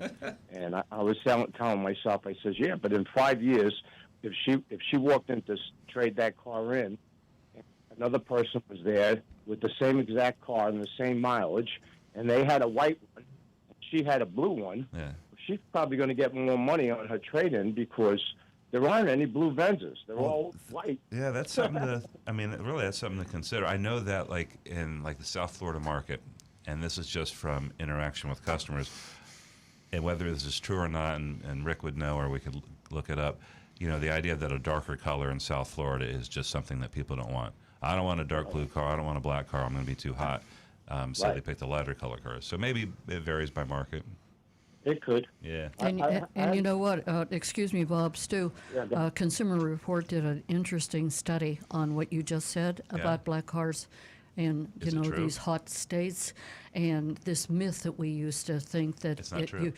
And I was telling myself, I says, yeah, but in 5 years, if she walked in to trade that car in, another person was there with the same exact car and the same mileage, and they had a white one, she had a blue one. Yeah. She's probably going to get more money on her trade-in because there aren't any blue Venzas. They're all white. Yeah, that's something that's something to consider. I know that like in like the South Florida market, and this is just from interaction with customers, and whether this is true or not, and Rick would know or we could look it up, the idea that a darker color in South Florida is just something that people don't want. I don't want a dark blue car. I don't want a black car. I'm going to be too hot. So they picked the lighter color cars. So maybe it varies by market. It could. Yeah. And you know what? Excuse me, Bob, Stu. Consumer Report did an interesting study on what you just said about black cars and, true? these hot states. And this myth that we used to think that It's not true.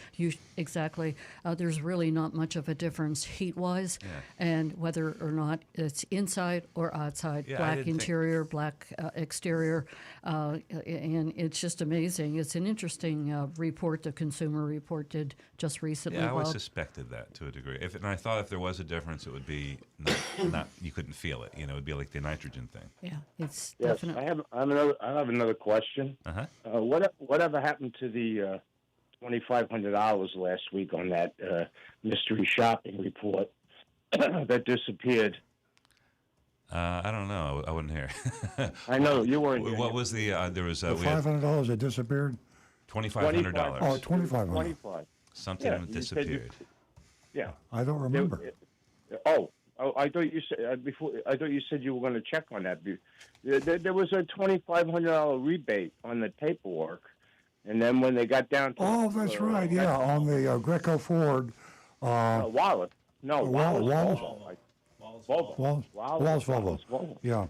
Exactly, there's really not much of a difference heat-wise, and whether or not it's inside or outside, black interior, black exterior, and it's just amazing. It's an interesting report the Consumer Report did just recently. Yeah, I always Bob. suspected that to a degree. And I thought if there was a difference, it would be not you couldn't feel it. It would be like the nitrogen thing. Yeah, it's Yes, definitely. I have another question. Uh-huh. Whatever happened to the $2,500 last week on that mystery shopping report that disappeared? I don't know. I wasn't here. I know you weren't. Here. What was the? There was the we had $500 that disappeared. $2,500. Oh, $2,500. 25. Something that disappeared. Yeah. I don't remember. I thought you said before. I thought you said you were going to check on that. There was a $2,500 rebate on the paperwork, and then when they got down to that's right. Yeah, on the Greco Ford. Wallet. No, Wallace. Wallace Volvo. Yeah.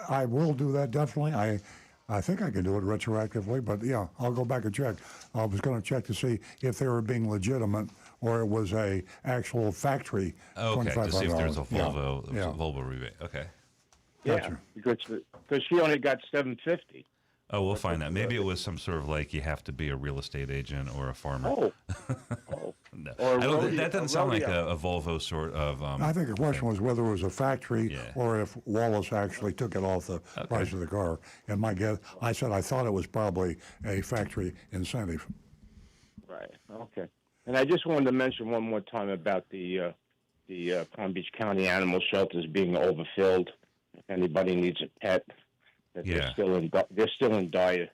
I will do that definitely. I think I can do it retroactively, but yeah, I'll go back and check. I was going to check to see if they were being legitimate or it was a actual factory. Okay, to see if there's a Volvo, Yeah. Volvo rebate. Okay. Yeah, Gotcha. because she only got $750. Oh, we'll find that. Maybe it was some sort of like you have to be a real estate agent or a farmer. Oh. No. Or that doesn't sound like a Volvo sort of. I think the question was whether it was a factory or if Wallace actually took it off the price of the car. And my guess, I said I thought it was probably a factory incentive. Right. Okay. And I just wanted to mention one more time about the Palm Beach County animal shelters being overfilled. If anybody needs a pet, that they're still in dire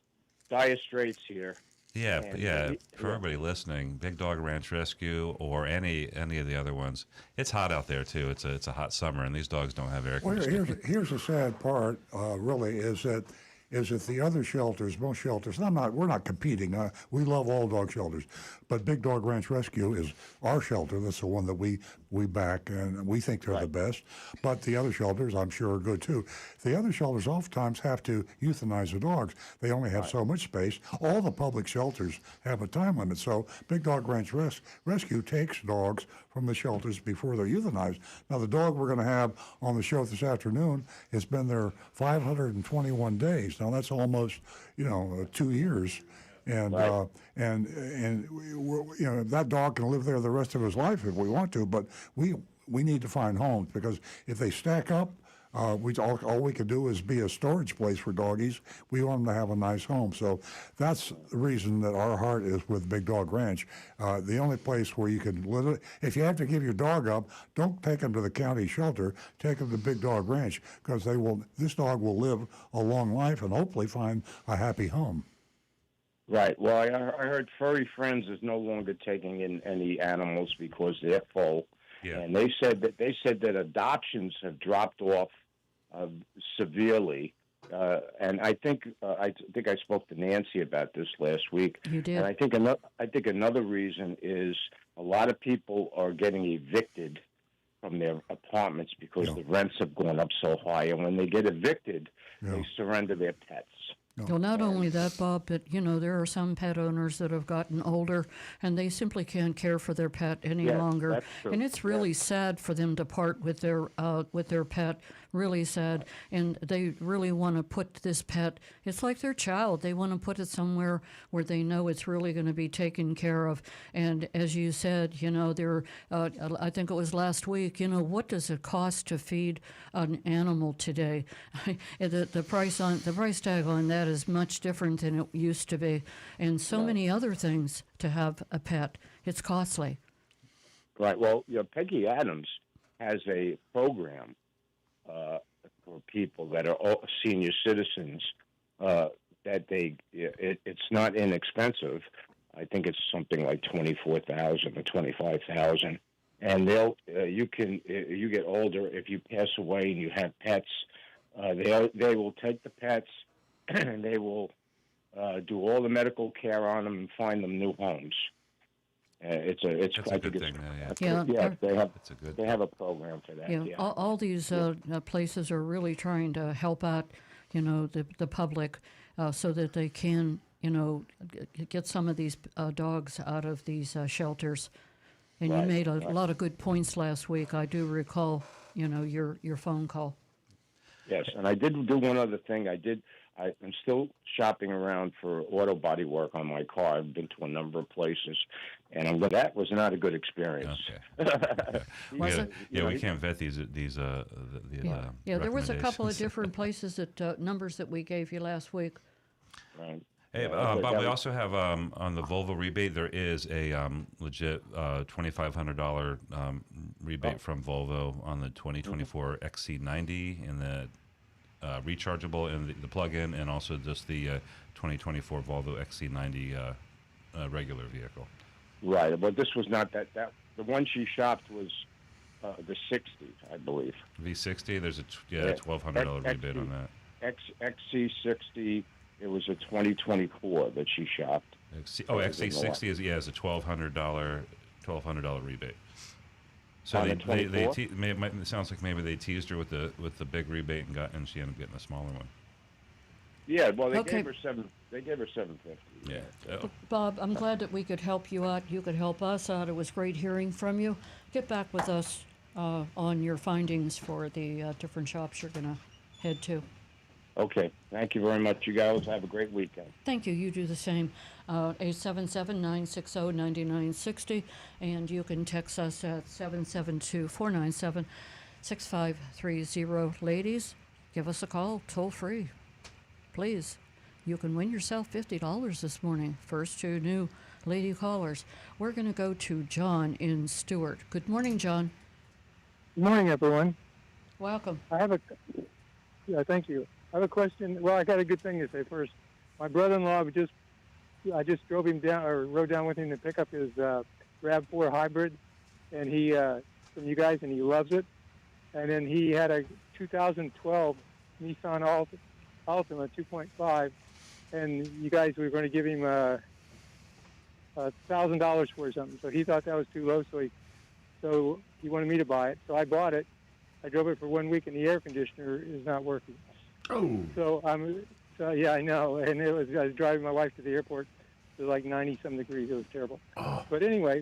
straits here. Yeah, And, for everybody listening, Big Dog Ranch Rescue or any of the other ones, it's hot out there too. It's a hot summer, and these dogs don't have air Well, conditioning. here's the sad part, really, is that the other shelters, most shelters, and we're not competing. We love all dog shelters, but Big Dog Ranch Rescue is our shelter. That's the one that we back, and we think they're the best. But the other shelters, I'm sure, are good too. The other shelters oftentimes have to euthanize the dogs. They only have so much space. All the public shelters have a time limit, so Big Dog Ranch Rescue takes dogs from the shelters before they're euthanized. Now, the dog we're going to have on the show this afternoon has been there 521 days. Now that's almost, 2 years, and that dog can live there the rest of his life if we want to. But we need to find homes, because if they stack up, all we can do is be a storage place for doggies. We want them to have a nice home. So that's the reason that our heart is with Big Dog Ranch. The only place where you can live, if you have to give your dog up, don't take him to the county shelter. Take him to Big Dog Ranch, because this dog will live a long life and hopefully find a happy home. Right. Well, I heard Furry Friends is no longer taking in any animals because they're full. Yeah. And they said that adoptions have dropped off severely. And I think I spoke to Nancy about this last week. You did. And I think another reason is a lot of people are getting evicted from their apartments because the rents have gone up so high. And when they get evicted, they surrender their pets. Well, not only that, Bob, but, there are some pet owners that have gotten older and they simply can't care for their pet any longer. That's true. And it's really sad for them to part with their pet, really sad. And they really want to put this pet, it's like their child. They want to put it somewhere where they know it's really going to be taken care of. And as you said, I think it was last week, what does it cost to feed an animal today? The price tag on that is much different than it used to be, and so many other things to have a pet. It's costly. Right. Well, Peggy Adams has a program for people that are senior citizens that it's not inexpensive. I think it's something like $24,000 or $25,000, and you get older if you pass away and you have pets. They will take the pets and they will do all the medical care on them and find them new homes. It's a good thing. They have a program for that. Yeah. All these places are really trying to help out, the public, so that they can, get some of these dogs out of these shelters. And you made a lot of good points last week. I do recall, your phone call. Yes, and I did do one other thing. I'm still shopping around for auto body work on my car. I've been to a number of places, and that was not a good experience. Okay. We can't vet these. There was a couple of different places numbers that we gave you last week. Right. Hey, Bob, we also have on the Volvo rebate, there is a legit $2,500 rebate from Volvo on the 2024 XC90 and the rechargeable and the plug-in, and also just the 2024 Volvo XC90 regular vehicle. Right, but this was not that. The one she shopped was the 60, I believe. V60, there's a $1,200 rebate on that. XC60. It was a 2024 that she shopped. XC60 is a $1,200 rebate. So it sounds like maybe they teased her with the big rebate and she ended up getting a smaller one. Yeah, well they gave her $750. Yeah. Bob, I'm glad that we could help you out. You could help us out. It was great hearing from you. Get back with us on your findings for the different shops you're going to head to. Okay. Thank you very much. You guys have a great weekend. Thank you. You do the same. 877-960-9960. And you can text us at 772-497-6530. Ladies, give us a call, toll free. Please. You can win yourself $50 this morning. First two new lady callers. We're going to go to John in Stewart. Good morning, John. Good morning, everyone. Welcome. Thank you. I have a question. Well, I got a good thing to say first. My brother-in-law I just drove him down, or rode down with him to pick up his RAV4 hybrid, and he from you guys, and he loves it. And then he had a 2012 Nissan Altima 2.5, and you guys were going to give him $1,000 for something. So he thought that was too low, so he wanted me to buy it. So I bought it. I drove it for 1 week, and the air conditioner is not working. Oh. So yeah, I know. And I was driving my wife to the airport. It was like 90-some degrees. It was terrible. Oh. But anyway,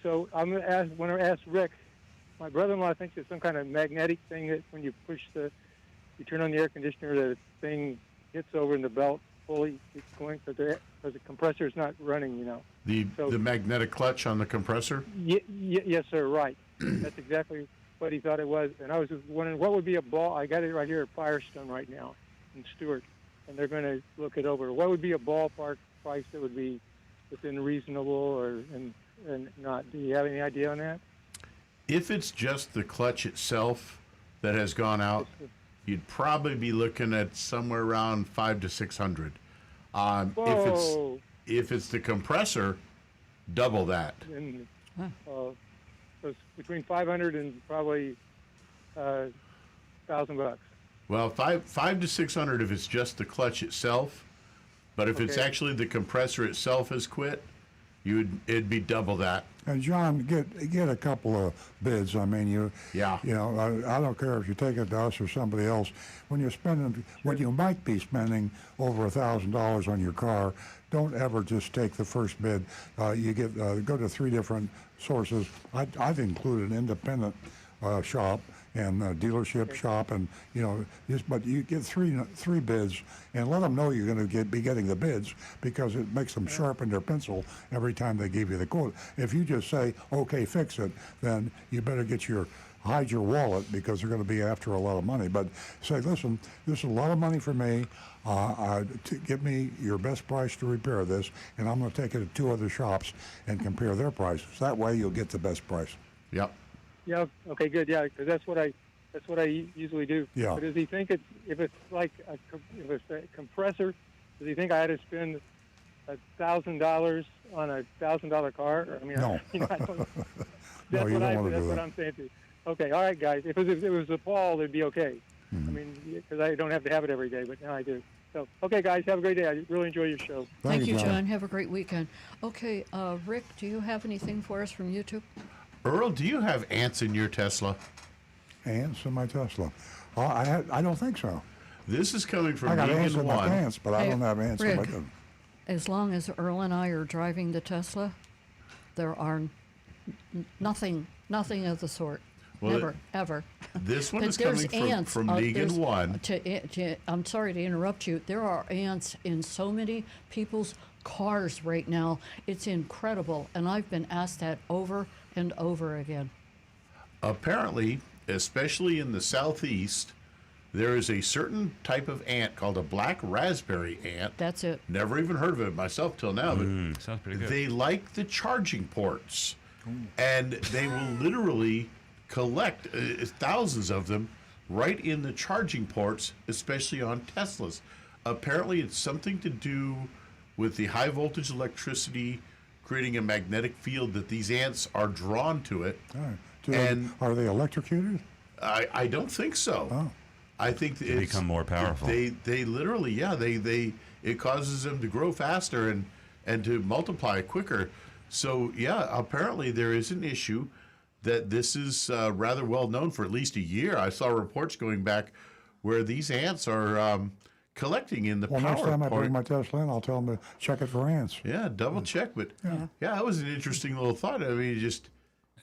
so I'm going to ask Rick. My brother-in-law thinks it's some kind of magnetic thing that when you you turn on the air conditioner, the thing hits over in the belt fully. It's going because the compressor is not running. The magnetic clutch on the compressor. Yes, sir. Right. That's exactly what he thought it was. And I was just wondering what would be a ball. I got it right here at Firestone right now in Stewart, and they're going to look it over. What would be a ballpark price that would be within reasonable and not? Do you have any idea on that? If it's just the clutch itself that has gone out, you'd probably be looking at somewhere around $500 to $600. If it's the compressor, double that. And, so it's between $500 and probably $1,000. Well, $500 to $600 if it's just the clutch itself, but if it's actually the compressor itself has quit, it'd be double that. And John, get a couple of bids. I mean, I don't care if you take it to us or somebody else. When you're spending, when you might be spending over $1,000 on your car, don't ever just take the first bid. You go to 3 different sources. I've included independent shop and dealership shop, and but you get three bids and let them know you're going to be getting the bids, because it makes them sharpen their pencil every time they give you the quote. If you just say, okay, fix it, then you better hide your wallet, because they're going to be after a lot of money. But say, listen, this is a lot of money for me. Give me your best price to repair this, and I'm going to take it to 2 other shops and compare their prices. That way you'll get the best price. Yep. Yeah. Okay. Good. Yeah. Because that's what I usually do. Yeah. But does he think if it's like if it's a compressor, does he think I had to spend $1,000 on a $1,000 car? I mean, No. That's No, you don't want to do that's what that. I'm saying too. Okay. All right, guys. If it was a Paul, it'd be okay. Mm-hmm. I mean, because I don't have to have it every day, but now I do. So, okay, guys, have a great day. I really enjoy your show. Thank you, John. Have a great weekend. Okay, Rick, do you have anything for us from YouTube? Earl, do you have ants in your Tesla? Ants in my Tesla? I don't think so. This is coming from I got ants in my One. pants, but I don't have ants in my Rick, Tesla. as long as Earl and I are driving the Tesla, there are nothing of the sort. Well, Never, ever. This one But is there's coming ants. from Negan One. I'm sorry to interrupt you. There are ants in so many people's cars right now. It's incredible, and I've been asked that over and over again. Apparently, especially in the southeast, there is a certain type of ant called a black raspberry ant. That's it. Never even heard of it myself till now, but Sounds pretty good. they like the charging ports, and they will literally collect thousands of them right in the charging ports, especially on Teslas. Apparently, it's something to do with the high voltage electricity creating a magnetic field that these ants are drawn to it. All right. Are they electrocuted? I don't think so. Oh. I think They become more powerful. They literally, it causes them to grow faster and to multiply quicker. So yeah, apparently there is an issue that this is rather well known for at least a year. I saw reports going back where these ants are collecting in the power Next time I point. bring my Tesla in, I'll tell them to check it for ants. Yeah, double check. But yeah, that was an interesting little thought. I mean,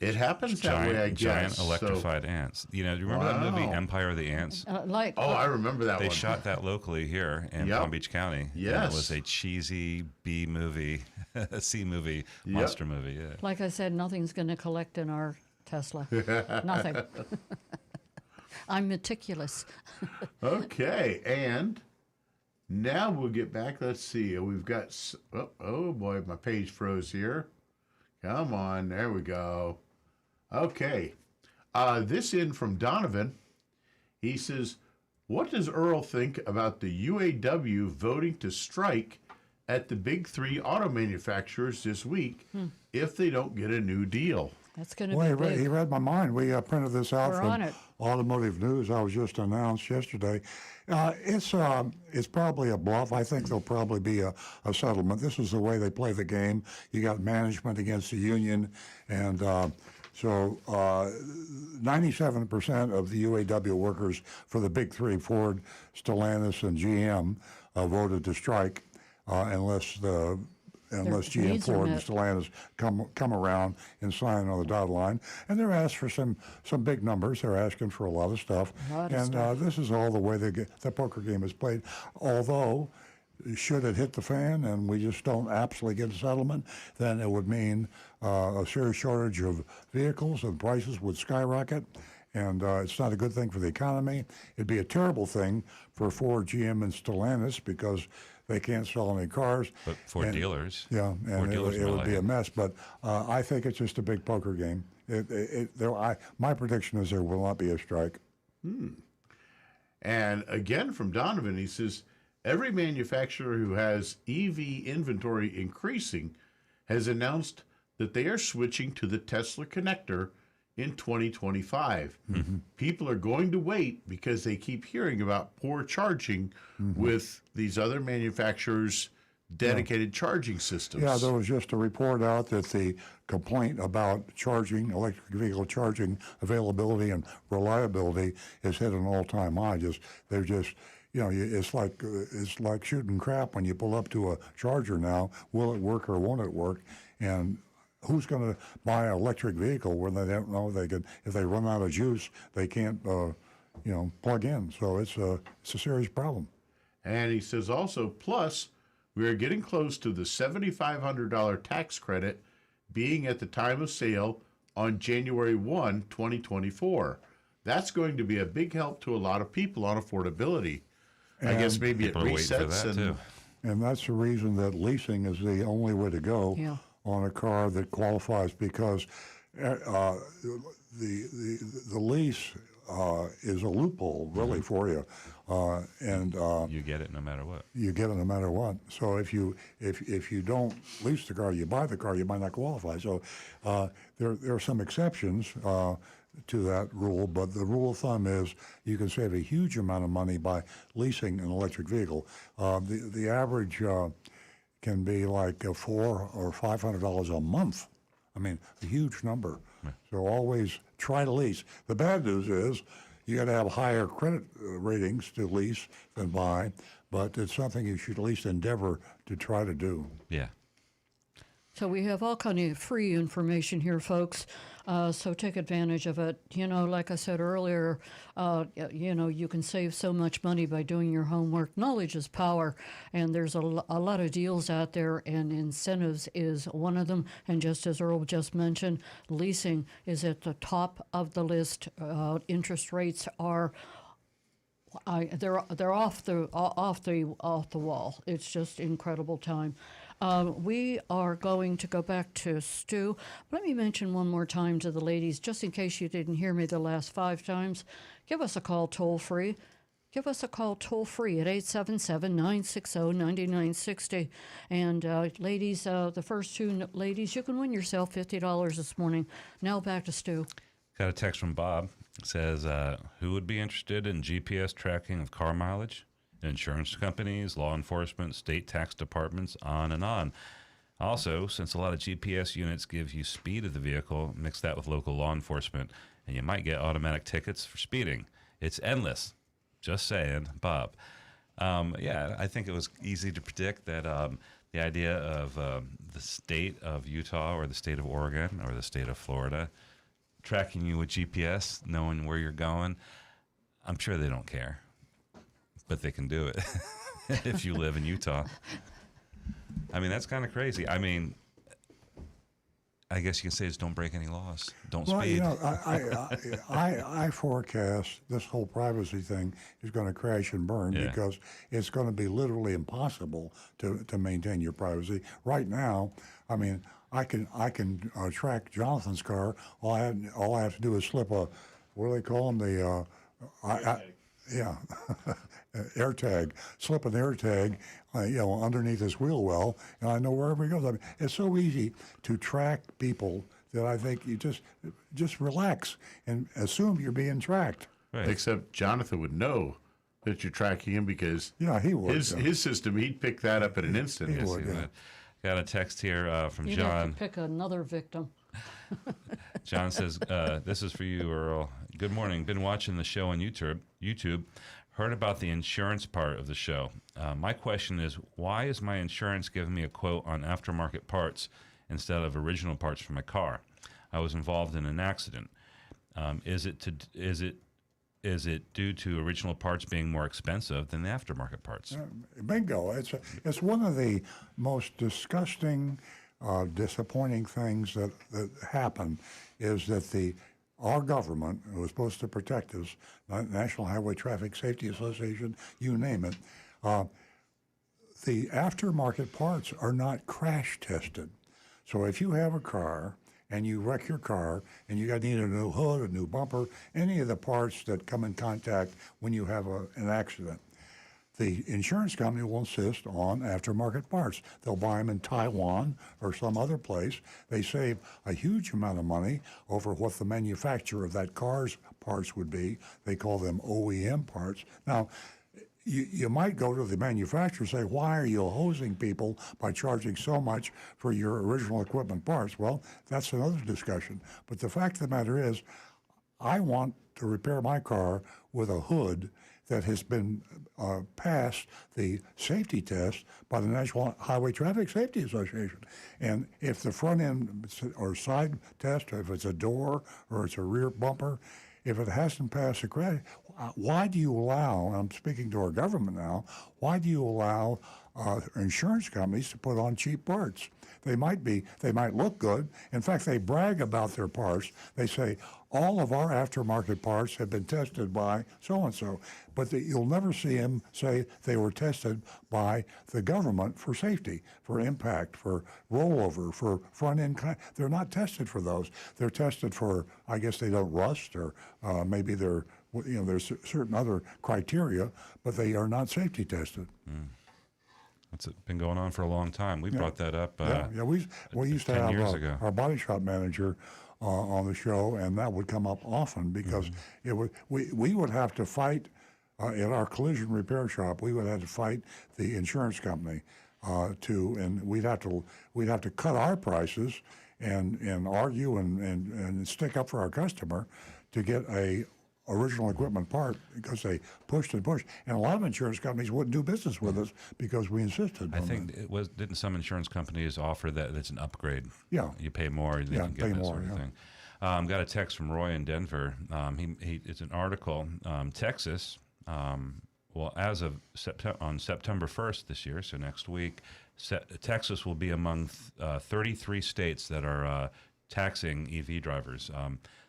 it happens that way, I guess. Giant electrified ants. You know, do you remember that movie Empire of the Ants? I remember that They one. shot that locally here in Palm Beach County. Yes. And it was a cheesy B movie, a C movie, monster movie. Yeah. Like I said, nothing's going to collect in our Tesla. Nothing. I'm meticulous. Okay, and Now we'll get back. Let's see. We've got. Oh boy, my page froze here. Come on. There we go. Okay. This in from Donovan. He says, what does Earl think about the UAW voting to strike at the big three auto manufacturers this week if they don't get a new deal? That's going to Well, be big. he read my mind. We printed this out We're from on it. Automotive News. I was just announced yesterday. It's probably a bluff. I think there'll probably be a settlement. This is the way they play the game. You got management against the union, and so 97% of the UAW workers for the big three, Ford, Stellantis, and GM, voted to strike unless GM, needs are Ford, and met. Stellantis come around and sign on the dotted line. And they're asked for some big numbers. They're asking for a lot of stuff. This is all the way the poker game is played. Although, should it hit the fan and we just don't absolutely get a settlement, then it would mean a serious shortage of vehicles and prices would skyrocket. And it's not a good thing for the economy. It'd be a terrible thing for Ford, GM, and Stellantis because they can't sell any cars. But for dealers. Yeah, and it would be a like mess. But I think it's just a big poker game. My prediction is there will not be a strike. And again from Donovan, he says, every manufacturer who has EV inventory increasing has announced that they are switching to the Tesla connector in 2025. People are going to wait because they keep hearing about poor charging with these other manufacturers' dedicated charging systems. Yeah, there was just a report out that the complaint about electric vehicle charging availability and reliability has hit an all-time high. It's like shooting crap when you pull up to a charger now. Will it work or won't it work? And who's going to buy an electric vehicle when they don't know if they run out of juice, they can't plug in. So it's a serious problem. And he says also, plus, we are getting close to the $7,500 tax credit being at the time of sale on January 1, 2024. That's going to be a big help to a lot of people on affordability. I guess maybe it People are waiting for resets. that, too. And that's the reason that leasing is the only way to go on a car that qualifies, because the lease is a loophole really for you, and you get it no matter what. You get it no matter what. So if you don't lease the car, you buy the car, you might not qualify. So there are some exceptions to that rule, but the rule of thumb is you can save a huge amount of money by leasing an electric vehicle. The average can be like $400 or $500 a month. I mean, a huge number. So always try to lease. The bad news is you got to have higher credit ratings to lease than buy, but it's something you should at least endeavor to try to do. Yeah. So we have all kind of free information here, folks. So take advantage of it. Like I said earlier, you can save so much money by doing your homework. Knowledge is power, and there's a lot of deals out there, and incentives is one of them. And just as Earl just mentioned, leasing is at the top of the list. Interest rates are. They're off the wall. It's just incredible time. We are going to go back to Stu. Let me mention one more time to the ladies, just in case you didn't hear me the last 5 times. Give us a call toll free. Give us a call toll free at 877-960-9960. And ladies, the first 2 ladies, you can win yourself $50 this morning. Now back to Stu. Got a text from Bob. It says, who would be interested in GPS tracking of car mileage? Insurance companies, law enforcement, state tax departments, on and on. Also, since a lot of GPS units give you speed of the vehicle, mix that with local law enforcement, and you might get automatic tickets for speeding. It's endless. Just saying, Bob. I think it was easy to predict that the idea of the state of Utah or the state of Oregon or the state of Florida tracking you with GPS, knowing where you're going, I'm sure they don't care. But they can do it if you live in Utah. I mean, that's kind of crazy. I mean, I guess you can say is don't break any laws. Don't Well, speed. you know, I forecast this whole privacy thing is going to crash and burn because it's going to be literally impossible to maintain your privacy. Right now, I mean, I can track Jonathan's car. All I have to do is slip a, what do they call them? Yeah, air tag. Slip an air tag, underneath his wheel well, and I know wherever he goes. I mean, it's so easy to track people that I think you just relax and assume you're being tracked. Right. Except Jonathan would know that you're tracking him because he would. His system, he'd pick that up in an instant. He would, yeah. Got a text here from You'd John. have to pick another victim. John says, this is for you, Earl. Good morning. Been watching the show on YouTube. Heard about the insurance part of the show. My question is, why is my insurance giving me a quote on aftermarket parts instead of original parts for my car? I was involved in an accident. Is it due to original parts being more expensive than the aftermarket parts? Bingo. It's one of the most disgusting, disappointing things that happen is that our government, who was supposed to protect us, National Highway Traffic Safety Association, you name it, the aftermarket parts are not crash tested. So if you have a car and you wreck your car and you need a new hood, a new bumper, any of the parts that come in contact when you have an accident, the insurance company will insist on aftermarket parts. They'll buy them in Taiwan or some other place. They save a huge amount of money over what the manufacturer of that car's parts would be. They call them OEM parts. Now, you might go to the manufacturer and say, why are you hosing people by charging so much for your original equipment parts? Well, that's another discussion. But the fact of the matter is, I want to repair my car with a hood that has been passed the safety test by the National Highway Traffic Safety Association. And if the front end or side test, or if it's a door or it's a rear bumper, if it hasn't passed the crash, why do you allow, and I'm speaking to our government now, why do you allow insurance companies to put on cheap parts? They might look good. In fact, they brag about their parts. They say, all of our aftermarket parts have been tested by so-and-so. But you'll never see them say they were tested by the government for safety, for impact, for rollover, for front-end. They're not tested for those. They're tested for, I guess they don't rust, or maybe there's certain other criteria, but they are not safety tested. That's been going on for a long time. We brought that up. We used to 10 have years ago. Our body shop manager on the show, and that would come up often because we would have to fight at our collision repair shop. We would have to fight the insurance company and we'd have to cut our prices and argue and stick up for our customer to get a original equipment part because they pushed and pushed. And a lot of insurance companies wouldn't do business with us because we insisted. I think didn't some insurance companies offer that it's an upgrade? Yeah. You pay more and you can get that sort of thing. Got a text from Roy in Denver. It's an article. Texas, as of on September 1st this year, so next week, Texas will be among 33 states that are taxing EV drivers.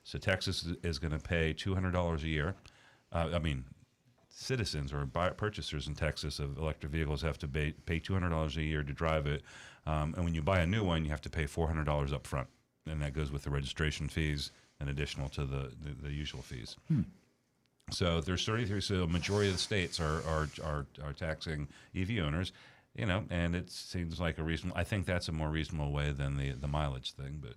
So Texas is going to pay $200 a year. Citizens or purchasers in Texas of electric vehicles have to pay $200 a year to drive it. And when you buy a new one, you have to pay $400 up front. And that goes with the registration fees and additional to the usual fees. So there's 33. So the majority of the states are taxing EV owners, and it seems like a reasonable. I think that's a more reasonable way than the mileage thing, but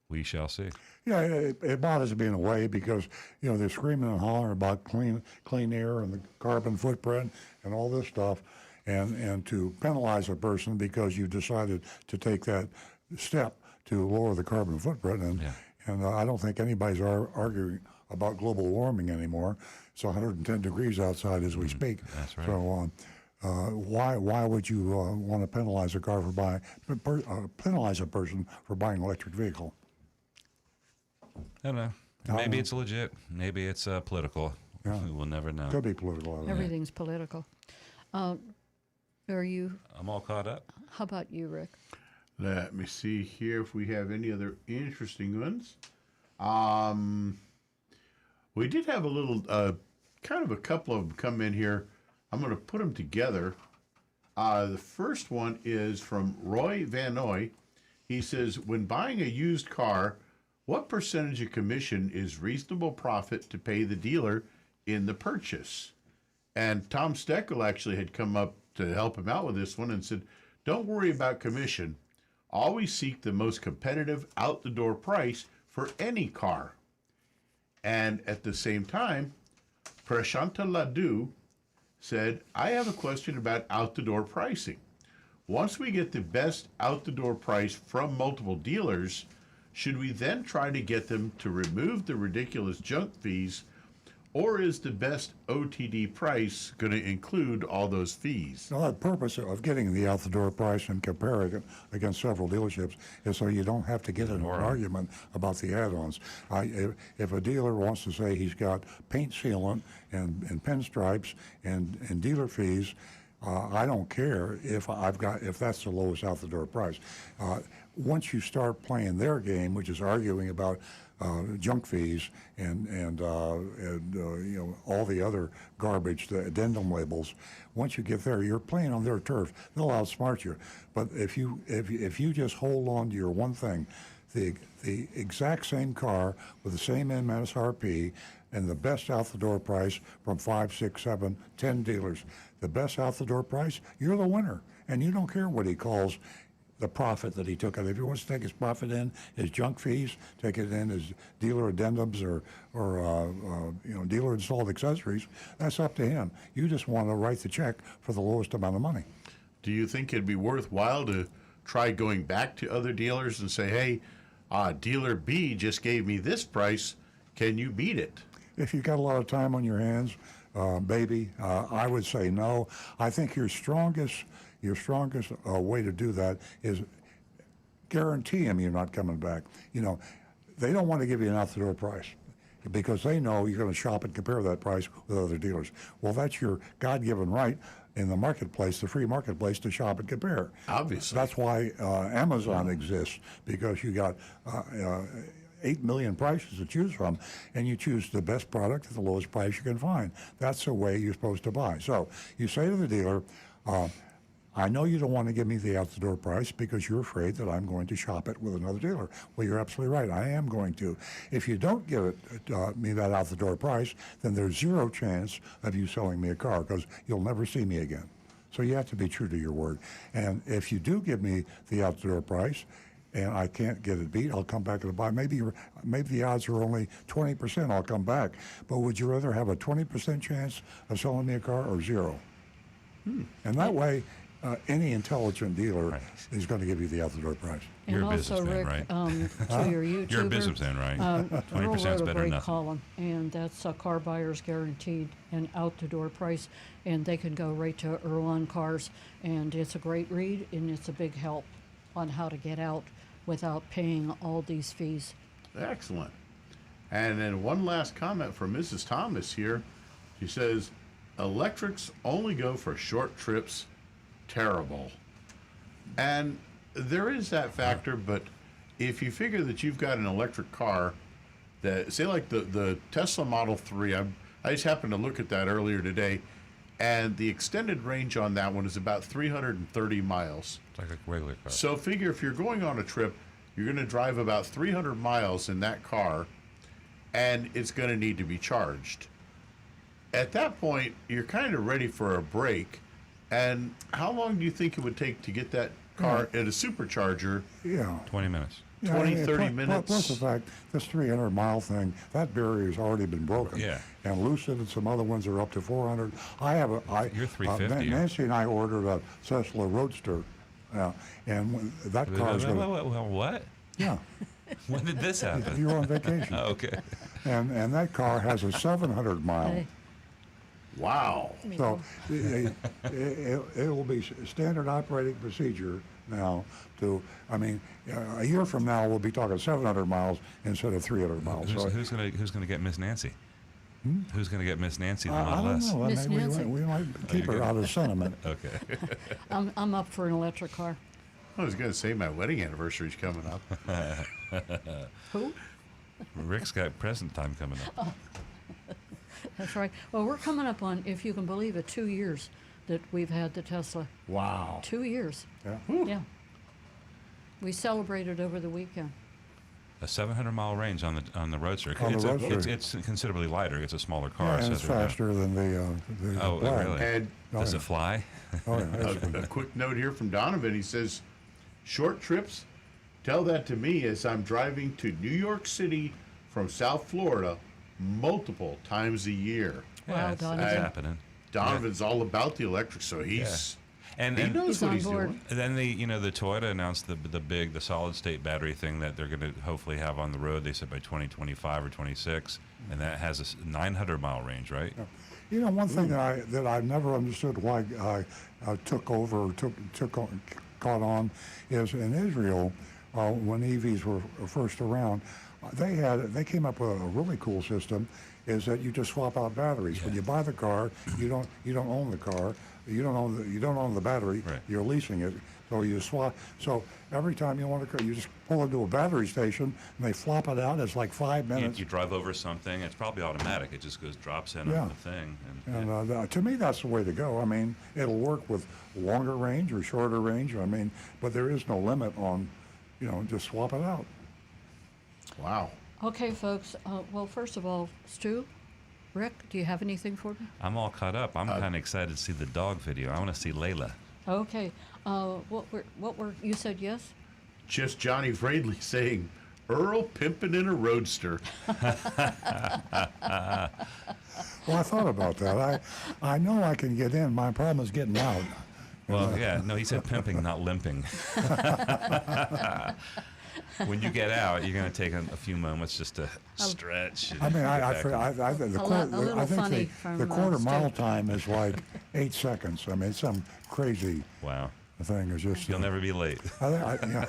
we shall see. Yeah, it bothers me in a way because they're screaming and hollering about clean air and the carbon footprint and all this stuff, and to penalize a person because you decided to take that step to lower the carbon footprint, and I don't think anybody's arguing about global warming anymore. It's 110 degrees outside as we speak. That's right. So why would you want to penalize a person for buying an electric vehicle? I don't know. Maybe it's legit. Maybe it's political. Yeah. We will never know. Could be political. Everything's political. Are you? I'm all caught up. How about you, Rick? Let me see here if we have any other interesting ones. We did have a little, kind of a couple of them come in here. I'm going to put them together. The first one is from Roy Van Noy. He says, when buying a used car, what percentage of commission is reasonable profit to pay the dealer in the purchase? And Tom Steckel actually had come up to help him out with this one and said, don't worry about commission. Always seek the most competitive out-the-door price for any car. And at the same time, Prashanta Laddu said, I have a question about out-the-door pricing. Once we get the best out-the-door price from multiple dealers, should we then try to get them to remove the ridiculous junk fees, or is the best OTD price going to include all those fees? Well, the purpose of getting the out-the-door price and comparing it against several dealerships is so you don't have to get in an argument about the add-ons. If a dealer wants to say he's got paint sealant and pinstripes and dealer fees, I don't care if that's the lowest out-the-door price. Once you start playing their game, which is arguing about junk fees and all the other garbage, the addendum labels. Once you get there, you're playing on their turf. They'll outsmart you. But if you just hold on to your one thing, the exact same car with the same MSRP and the best out-the-door price from 5, 6, 7, 10 dealers, the best out-the-door price, you're the winner, and you don't care what he calls the profit that he took out. If he wants to take his profit in, his junk fees, take it in as dealer addendums or dealer installed accessories, that's up to him. You just want to write the check for the lowest amount of money. Do you think it'd be worthwhile to try going back to other dealers and say, hey, dealer B just gave me this price, can you beat it? If you've got a lot of time on your hands, I would say no. I think your strongest way to do that is guarantee them you're not coming back. They don't want to give you an out-the-door price because they know you're going to shop and compare that price with other dealers. Well, that's your God-given right in the marketplace, the free marketplace, to shop and compare. Obviously. That's why Amazon exists, because you got 8 million prices to choose from, and you choose the best product at the lowest price you can find. That's the way you're supposed to buy. So you say to the dealer, I know you don't want to give me the out-the-door price because you're afraid that I'm going to shop it with another dealer. Well, you're absolutely right. I am going to. If you don't give me that out-the-door price, then there's zero chance of you selling me a car because you'll never see me again. So you have to be true to your word. And if you do give me the out-the-door price and I can't get it beat, I'll come back and buy. Maybe the odds are only 20%. I'll come back. But would you rather have a 20% chance of selling me a car or zero? And that way, any intelligent dealer is going to give you the out-the-door price. And You're a also, businessman, Rick, right? To your YouTuber, You're a businessman, right? 20% Earl is wrote a better than great nothing. column, and that's Car Buyers Guaranteed, an out-the-door price, and they can go right to Earl on Cars, and it's a great read, and it's a big help on how to get out without paying all these fees. Excellent. And then one last comment from Mrs. Thomas here. She says, electrics only go for short trips. Terrible. And there is that factor, but if you figure that you've got an electric car that, say like the Tesla Model 3, I just happened to look at that earlier today, and the extended range on that one is about 330 miles. It's like a regular car. So figure if you're going on a trip, you're going to drive about 300 miles in that car, and it's going to need to be charged. At that point, you're kind of ready for a break. And how long do you think it would take to get that car at a supercharger? Yeah. 20 minutes. 20, 30 minutes. Plus the fact, this 300-mile thing, that barrier's already been broken. Yeah. And Lucid and some other ones are up to 400. You're 350. Nancy and I ordered a Tesla Roadster, and that car's going to... What? Yeah. When did this happen? You were on vacation. Oh, okay. And that car has a 700-mile. Hey. Wow. So it will be standard operating procedure now a year from now we'll be talking 700 miles instead of 300 miles. Who's gonna get Miss Nancy? Who's gonna get Miss Nancy the I Model don't S? know. Miss Nancy. We might keep her out of sentiment. Okay. I'm up for an electric car. I was going to say my wedding anniversary's coming up. Who? Rick's got present time coming up. That's right. Well, we're coming up on, if you can believe it, 2 years that we've had the Tesla. Wow. 2 years. Yeah. Yeah. We celebrated over the weekend. A 700-mile range on the Roadster. On the Roadster. It's considerably lighter. It's a smaller car. Yeah, and it's faster than the Oh, Plaid. really? And Does it fly? Oh, yeah. a quick note here from Donovan. He says, short trips, tell that to me as I'm driving to New York City from South Florida multiple times a year. Wow, it's Donovan. happening. Donovan's all about the electric, so he's And he knows He's what on he's board. doing. And then the Toyota announced the solid state battery thing that they're going to hopefully have on the road. They said by 2025 or 26, and that has a 900-mile range, right? You know, one thing that I never understood why I caught on is in Israel when EVs were first around, they came up with a really cool system. Is that you just swap out batteries. Yeah. When you buy the car, you don't own the car. You don't own the battery. Right. You're leasing it. So you swap. So every time you want a car, you just pull into a battery station and they flop it out. It's like 5 minutes. You drive over something. It's probably automatic. It just drops in Yeah. on the thing. And to me, that's the way to go. I mean, it'll work with longer range or shorter range. I mean, but there is no limit on, just swap it out. Wow. Okay, folks. Well, first of all, Stu, Rick, do you have anything for me? I'm all caught up. I'm kind of excited to see the dog video. I want to see Layla. Okay. What were you said yes? Just Johnny Fradley saying, Earl pimping in a roadster. Well, I thought about that. I know I can get in. My problem is getting out. Well, yeah. No, he said pimping, not limping. When you get out, you're going to take a few moments just to stretch. I mean, I little funny think from, the quarter mile Stu. time is like 8 seconds. I mean, it's some crazy Wow. thing. It's just You'll never be late. yeah.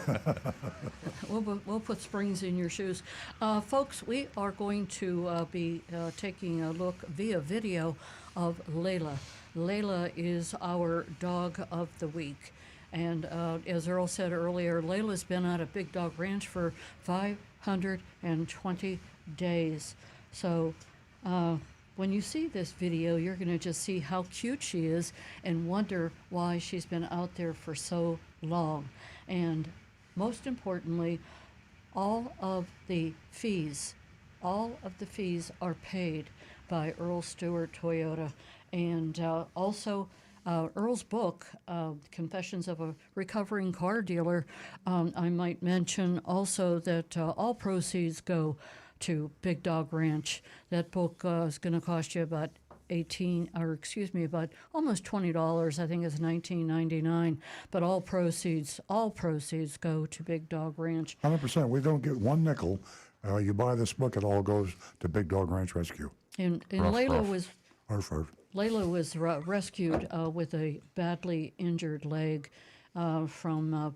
We'll put springs in your shoes. Folks, we are going to be taking a look via video of Layla. Layla is our dog of the week. And as Earl said earlier, Layla's been at a Big Dog Ranch for 520 days. So when you see this video, you're going to just see how cute she is and wonder why she's been out there for so long. And most importantly, all of the fees are paid by Earl Stewart Toyota. And also, Earl's book, Confessions of a Recovering Car Dealer, I might mention also that all proceeds go to Big Dog Ranch. That book is going to cost you about about almost $20. I think it's $19.99. But all proceeds go to Big Dog Ranch. 100%. We don't get one nickel. You buy this book, it all goes to Big Dog Ranch Rescue. And Ruff, Layla ruff. was Arf, arf. Layla was rescued with a badly injured leg from.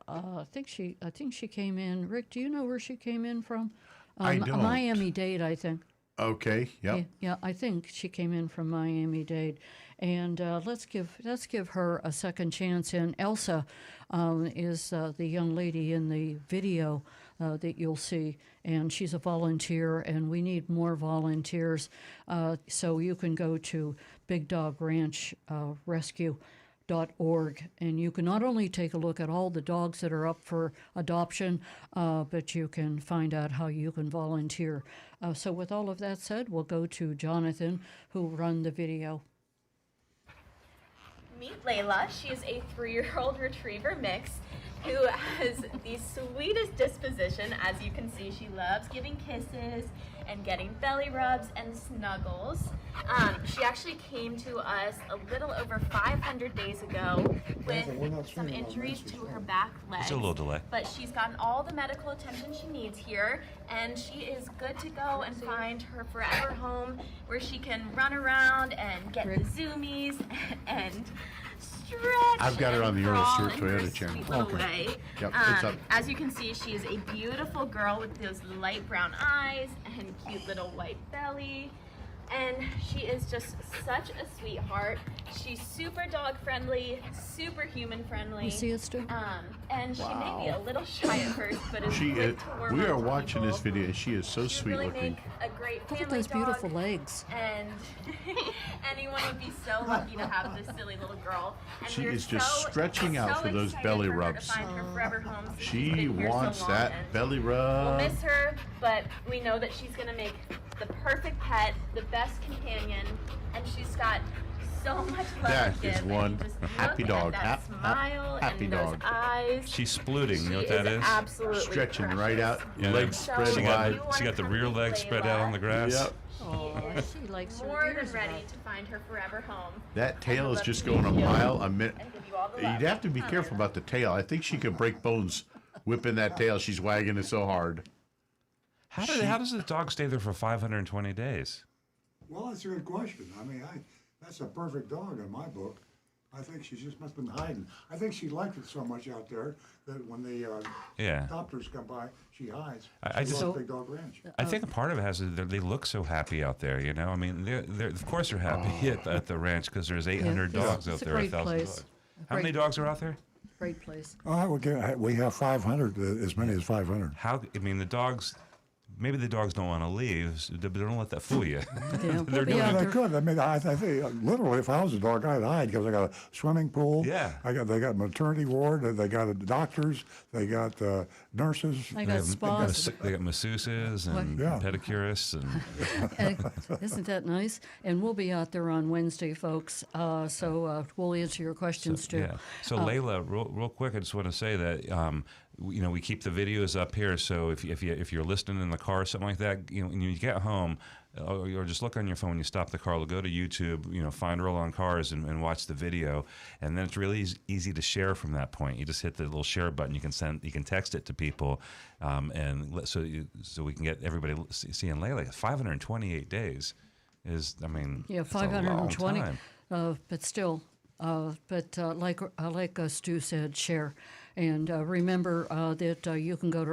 I think she came in. Rick, do you know where she came in from? I don't. Miami-Dade, I think. Okay, yep. Yeah, I think she came in from Miami-Dade, and let's give her a second chance. And Elsa is the young lady in the video that you'll see, and she's a volunteer, and we need more volunteers. So you can go to Big Dog Ranch Rescue.org, and you can not only take a look at all the dogs that are up for adoption, but you can find out how you can volunteer. So with all of that said, we'll go to Jonathan, who run the video. Meet Layla. She is a 3-year-old retriever mix who has the sweetest disposition. As you can see, she loves giving kisses and getting belly rubs and snuggles. She actually came to us a little over 500 days ago with some injuries to her back legs. It's a little delay. But she's gotten all the medical attention she needs here, and she is good to go and find her forever home where she can run around and get the zoomies and stretch. I've got her on the Earl crawl Stewart in her Toyota channel. sweet little Okay. way. Yep, it's up. As you can see, she is a beautiful girl with those light brown eyes and cute little white belly. And she is just such a sweetheart. She's super dog friendly, super human friendly. You see it, Stu? And she may be a little shy at first, but is She quick is, to warm we up are to watching people. this video, and she is so She'd sweet really looking. make a great Look family at those dog, beautiful legs. and anyone would be so lucky to have this silly little girl. And She we're is just so, stretching out so for those excited belly for her rubs. to find her forever home since she's She been here so wants long, that and belly we'll rub. miss her, but we know that she's gonna make the perfect pet, the best companion, and she's got so much love That to give. is one and just happy look dog. At that smile Happy and dog. those eyes. She's splooting. You know what She that is? Absolutely Stretching precious. right out, Yeah, legs So spread She wide. you got the wanna rear come leg with spread Layla. out on the grass. Yep. Oh, she likes her More than ears ready up. to find her forever home. That tail And is love just to going a meet you mile a minute. and give you all the love. You'd have to be careful about the tail. I think she could break bones whipping that tail. She's wagging it so hard. How does the dog stay there for 520 days? Well, that's a good question. I mean, that's a perfect dog in my book. I think she just must have been hiding. I think she liked it so much out there that when the doctors come by, she hides. I She just- loves Big Dog Ranch. I think a part of it has to do they look so happy out there. You know, I mean, they're of course they're happy at the ranch because there's 800 Yeah, dogs out it's a there, great 1,000 place. dogs. How many dogs are out there? Great place. We have 500, as many as 500. How? I mean, the dogs. Maybe the dogs don't want to leave, but don't let that fool you. Yeah, They're we'll be doing out They there. could. I mean, I think literally, if I was a dog, I'd hide because I got a swimming pool. Yeah. They got maternity ward. They got doctors. They got nurses. I got spas. They got masseuses and Yeah. pedicurists and Isn't that nice? And we'll be out there on Wednesday, folks. So we'll answer your questions too. yeah. So Layla, real quick, I just want to say that we keep the videos up here. So if you're listening in the car or something like that, when you get home, or just look on your phone when you stop the car, go to YouTube, find Earl on Cars and watch the video, and then it's really easy to share from that point. You just hit the little share button. You can text it to people, so we can get everybody seeing Layla. 528 days is, I mean, Yeah, it's a long 520. time. But still, like Stu said, share. And remember that you can go to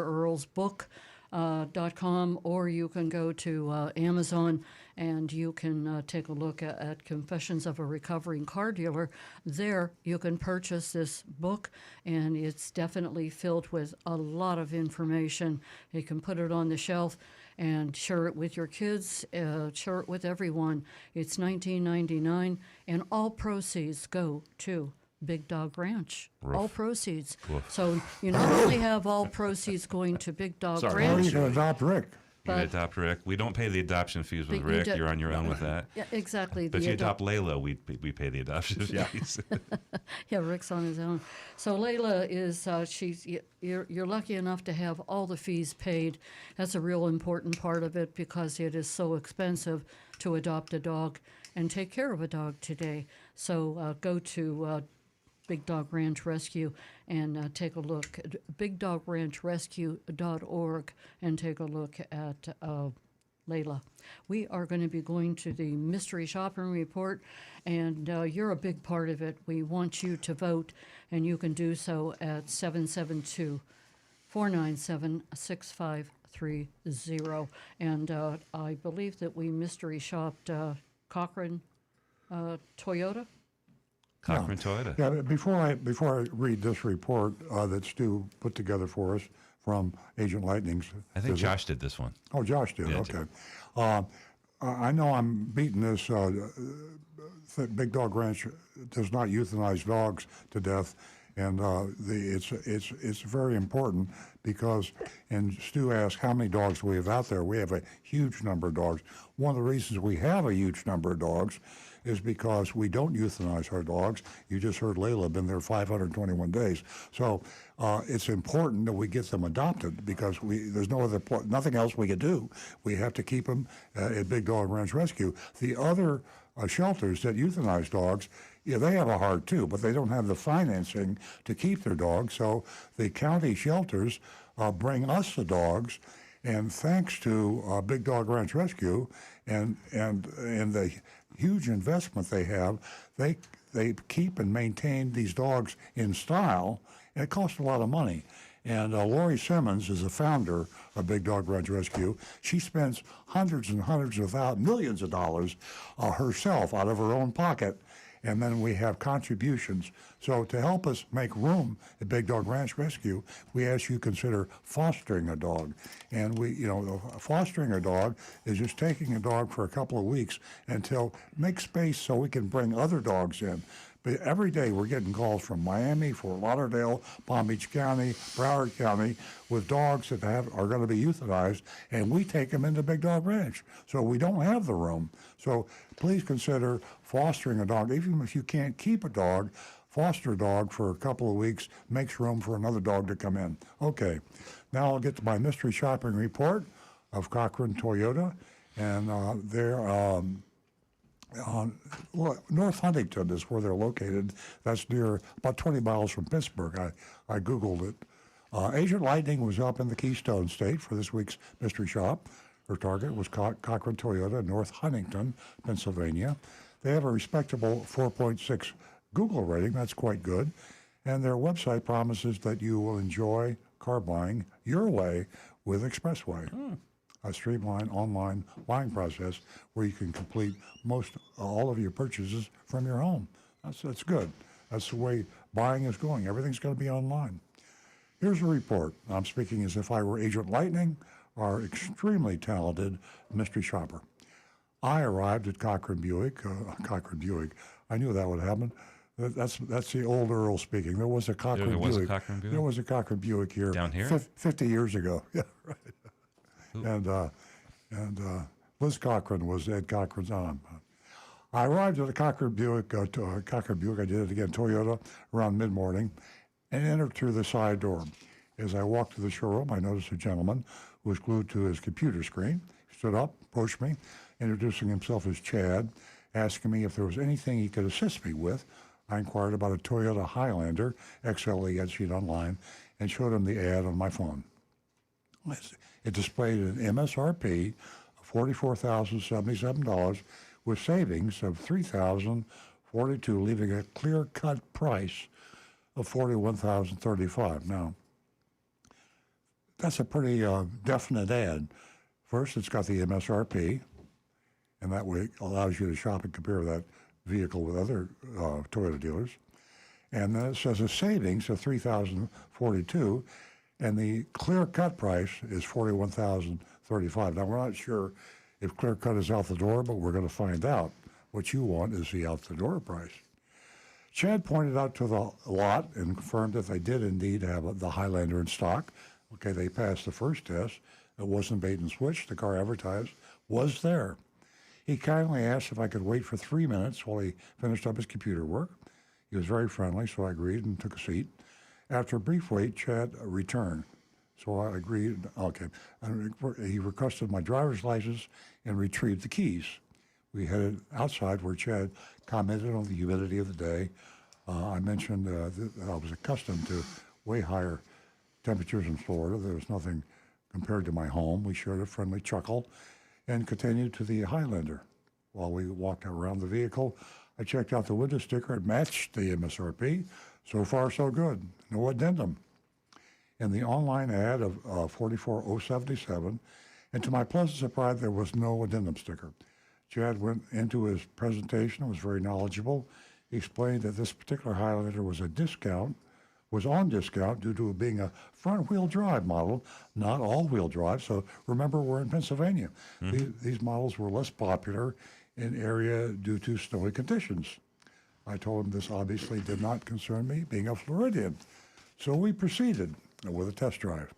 earlsbook.com or you can go to Amazon and you can take a look at Confessions of a Recovering Car Dealer. There you can purchase this book, and it's definitely filled with a lot of information. You can put it on the shelf and share it with your kids, share it with everyone. It's $19.99, and all proceeds go to Big Dog Ranch. Roof. All proceeds. Woof. So you not only have all proceeds going to Big Dog Sorry. Or Ranch. you can adopt Rick. You can But- adopt Rick. We don't pay the adoption fees with But you Rick. do- You're on your own with that. Yeah, exactly. But if the you adopt Layla, we pay the adoption fees. Yeah, Rick's on his own. So Layla is you're lucky enough to have all the fees paid. That's a real important part of it because it is so expensive to adopt a dog and take care of a dog today. So go to Big Dog Ranch Rescue and take a look at bigdogranchrescue.org and take a look at Layla. We are going to be going to the Mystery Shopping Report, and you're a big part of it. We want you to vote, and you can do so at 772-497-6530. And I believe that we mystery shopped Cochrane Toyota. Cochrane Toyota. Yeah, but before I read this report that Stu put together for us from Agent Lightning's. I think visit- Josh did this one. Oh, Josh did. Yeah, Okay. I know I'm beating this. Big Dog Ranch does not euthanize dogs to death, and it's very important because. And Stu asked how many dogs we have out there. We have a huge number of dogs. One of the reasons we have a huge number of dogs is because we don't euthanize our dogs. You just heard Layla been there 521 days. So it's important that we get them adopted because there's nothing else we can do. We have to keep them at Big Dog Ranch Rescue. The other shelters that euthanize dogs, yeah, they have a heart too, but they don't have the financing to keep their dogs. So the county shelters bring us the dogs, and thanks to Big Dog Ranch Rescue and the huge investment they have, they keep and maintain these dogs in style, and it costs a lot of money. And Lori Simmons is the founder of Big Dog Ranch Rescue. She spends hundreds and hundreds of millions of dollars herself out of her own pocket. And then we have contributions. So to help us make room at Big Dog Ranch Rescue, we ask you consider fostering a dog. And fostering a dog is just taking a dog for a couple of weeks until make space so we can bring other dogs in. But every day we're getting calls from Miami, Fort Lauderdale, Palm Beach County, Broward County, with dogs that are going to be euthanized, and we take them into Big Dog Ranch. So we don't have the room. So please consider fostering a dog. Even if you can't keep a dog, foster a dog for a couple of weeks, makes room for another dog to come in. Okay, now I'll get to my mystery shopping report of Cochran Toyota, and they're North Huntington is where they're located. That's near about 20 miles from Pittsburgh. I Googled it. Agent Lightning was up in the Keystone State for this week's mystery shop. Her target was Cochran Toyota, North Huntington, Pennsylvania. They have a respectable 4.6 Google rating. That's quite good. And their website promises that you will enjoy car buying your way with Expressway. A streamlined online buying process where you can complete all of your purchases from your home. That's good. That's the way buying is going. Everything's going to be online. Here's a report. I'm speaking as if I were Agent Lightning, our extremely talented mystery shopper. I arrived at Cochran Buick. I knew that would happen. That's the old Earl speaking. There was a Cochran Buick. There was a Cochran Buick here. Down here? 50 years ago. Yeah, right. And Liz Cochran was Ed Cochran's aunt. I arrived at the Cochran Buick. I did it again, Toyota, around mid-morning, and entered through the side door. As I walked to the showroom, I noticed a gentleman who was glued to his computer screen. He stood up, approached me, introducing himself as Chad, asking me if there was anything he could assist me with. I inquired about a Toyota Highlander XLE I'd seen online and showed him the ad on my phone. It displayed an MSRP of $44,077 with savings of $3,042, leaving a clear-cut price of $41,035. Now, that's a pretty definite ad. First, it's got the MSRP, and that way it allows you to shop and compare that vehicle with other Toyota dealers. And then it says a savings of $3,042, and the clear-cut price is $41,035. Now, we're not sure if clear-cut is out the door, but we're going to find out. What you want is the out-the-door price. Chad pointed out to the lot and confirmed that they did indeed have the Highlander in stock. Okay, they passed the first test. It wasn't bait and switch. The car advertised was there. He kindly asked if I could wait for 3 minutes while he finished up his computer work. He was very friendly, so I agreed and took a seat. After a brief wait, Chad returned. So I agreed. Okay. He requested my driver's license and retrieved the keys. We headed outside where Chad commented on the humidity of the day. I mentioned that I was accustomed to way higher temperatures in Florida. There was nothing compared to my home. We shared a friendly chuckle and continued to the Highlander. While we walked around the vehicle, I checked out the window sticker. It matched the MSRP. So far, so good. No addendum. In the online ad of 44077, and to my pleasant surprise, there was no addendum sticker. Chad went into his presentation, was very knowledgeable. He explained that this particular Highlander was on discount due to it being a front-wheel drive model, not all-wheel drive. So remember, we're in Pennsylvania. These models were less popular in area due to snowy conditions. I told him this obviously did not concern me, being a Floridian. So we proceeded with a test drive.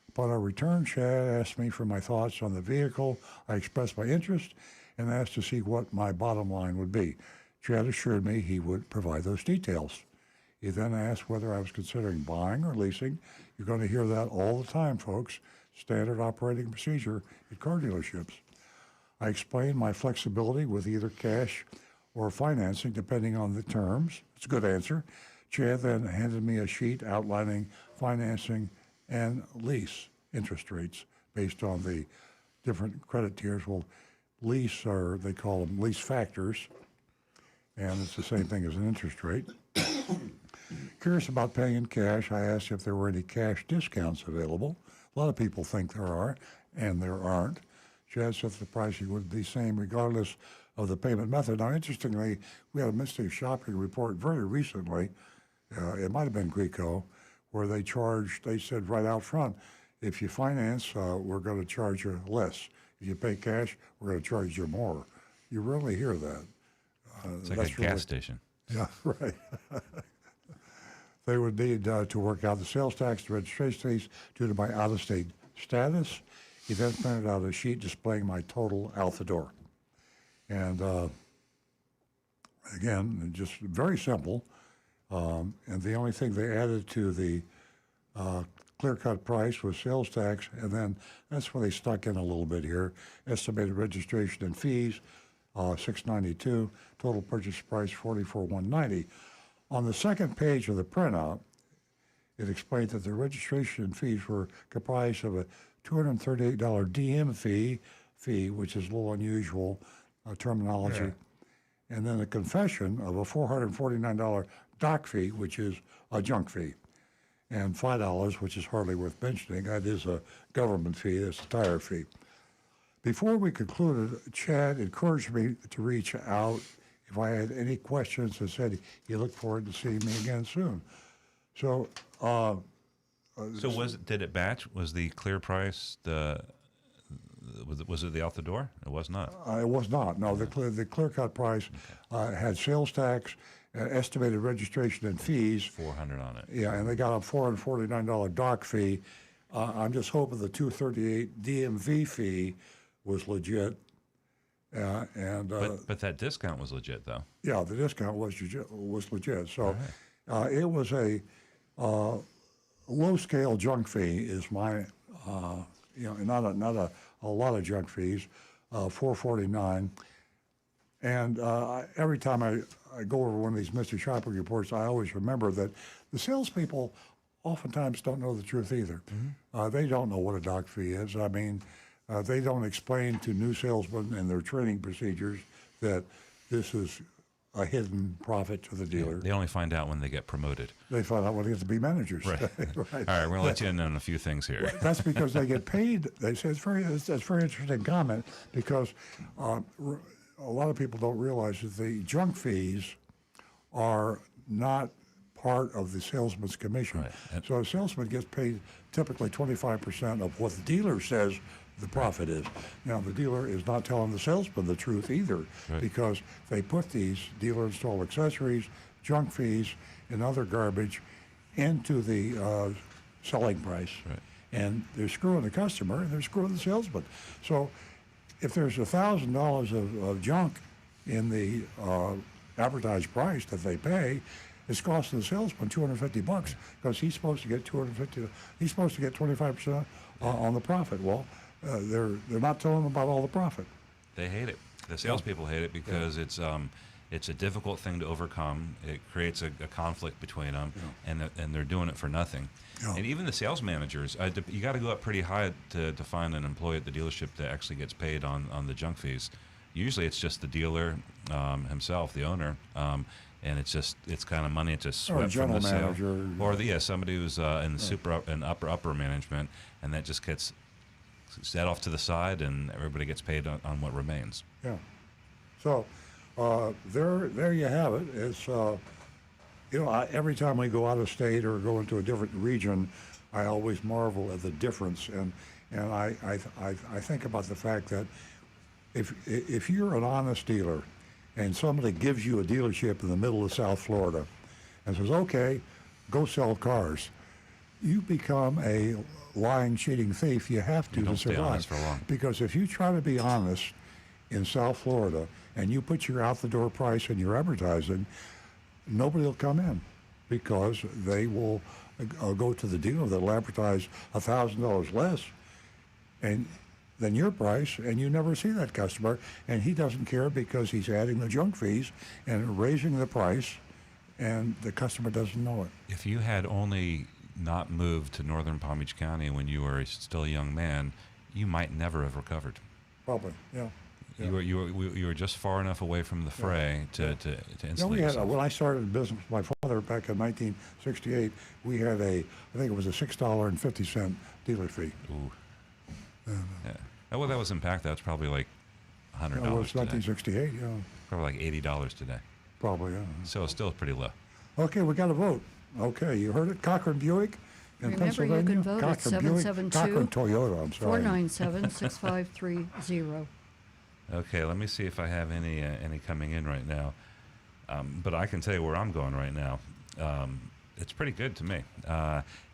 Upon our return, Chad asked me for my thoughts on the vehicle. I expressed my interest and asked to see what my bottom line would be. Chad assured me he would provide those details. He then asked whether I was considering buying or leasing. You're going to hear that all the time, folks. Standard operating procedure at car dealerships. I explained my flexibility with either cash or financing, depending on the terms. It's a good answer. Chad then handed me a sheet outlining financing and lease interest rates based on the different credit tiers. Well, lease, or they call them lease factors, and it's the same thing as an interest rate. Curious about paying in cash, I asked if there were any cash discounts available. A lot of people think there are, and there aren't. She asked if the pricing would be the same regardless of the payment method. Now, interestingly, we had a mystery shopping report very recently. It might have been Greco, where they said right out front, if you finance, we're going to charge you less. If you pay cash, we're going to charge you more. You rarely hear that. It's like a gas station. Yeah, right. They would need to work out the sales tax, the registration fees due to my out-of-state status. He then printed out a sheet displaying my total out the door. And again, just very simple. And the only thing they added to the clear-cut price was sales tax, and then that's where they stuck in a little bit here. Estimated registration and fees, $692. Total purchase price, $44,190. On the second page of the printout, it explained that the registration and fees were comprised of a $238 DM fee, which is a little unusual terminology, and then a confession of a $449 dock fee, which is a junk fee, and $5, which is hardly worth mentioning. That is a government fee. That's a tire fee. Before we concluded, Chad encouraged me to reach out if I had any questions and said he looked forward to seeing me again soon. So, did it match? Was the clear price was it the out the door? It was not. It was not. No, the clear cut price had sales tax, estimated registration and fees. $400 on it. Yeah, and they got a $449 dock fee. I'm just hoping the $238 DMV fee was legit. But that discount was legit, though. Yeah, the discount was legit. So it was a low-scale junk fee is my, not a lot of junk fees, $449. And every time I go over one of these mystery shopping reports, I always remember that the salespeople oftentimes don't know the truth either. Mm-hmm. They don't know what a dock fee is. I mean, they don't explain to new salesmen in their training procedures that this is a hidden profit to the dealer. Yeah, they only find out when they get promoted. They find out when they get to be managers. Right. Right. All right, we're going to let you in on a few things here. That's because they get paid. They say that's very interesting comment, because a lot of people don't realize that the junk fees are not part of the salesman's commission. Right. So a salesman gets paid typically 25% of what the dealer says the profit is. Now, the dealer is not telling the salesman the truth either, because they put these dealer-installed accessories, junk fees, and other garbage into the selling price. Right. And they're screwing the customer, and they're screwing the salesman. So if there's $1,000 of junk in the advertised price that they pay, it's costing the salesman $250 because he's supposed to get $250. He's supposed to get 25% on the profit. Well, they're not telling them about all the profit. They hate it. The salespeople hate it because it's a difficult thing to overcome. It creates a conflict between them, and they're doing it for nothing. And even the sales managers, you got to go up pretty high to find an employee at the dealership that actually gets paid on the junk fees. Usually, it's just the dealer himself, the owner. And it's kind of money. It's just swept from the sale, or somebody who's in the upper management, and that just gets set off to the side, and everybody gets paid on what remains. Yeah. So there you have it. It's every time we go out of state or go into a different region, I always marvel at the difference, and I think about the fact that if you're an honest dealer, and somebody gives you a dealership in the middle of South Florida and says, okay, go sell cars, you become a lying, cheating thief. You have to don't survive. stay honest for long. Because if you try to be honest in South Florida and you put your out-the-door price in your advertising, nobody will come in, because they will go to the dealer that'll advertise $1,000 less than your price, and you never see that customer, and he doesn't care because he's adding the junk fees and raising the price, and the customer doesn't know it. If you had only not moved to northern Palm Beach County when you were still a young man, you might never have recovered. Probably, yeah. You were just far enough away from the fray to insulate we had yourself. when I started in business with my father back in 1968, we had I think it was a $6.50 dealer fee. Ooh. Yeah. Oh, well, that was in Pack. That's probably like $100 That was today. 1968, yeah. Probably like $80 today. Probably, yeah. So it's still pretty low. Okay, we got a vote. Okay, you heard it. Cochran Buick in Remember, Pennsylvania. you can vote at Cochran Buick. 772 Cochran Toyota, I'm sorry. 497-6530. Okay, let me see if I have any coming in right now. But I can tell you where I'm going right now. It's pretty good to me.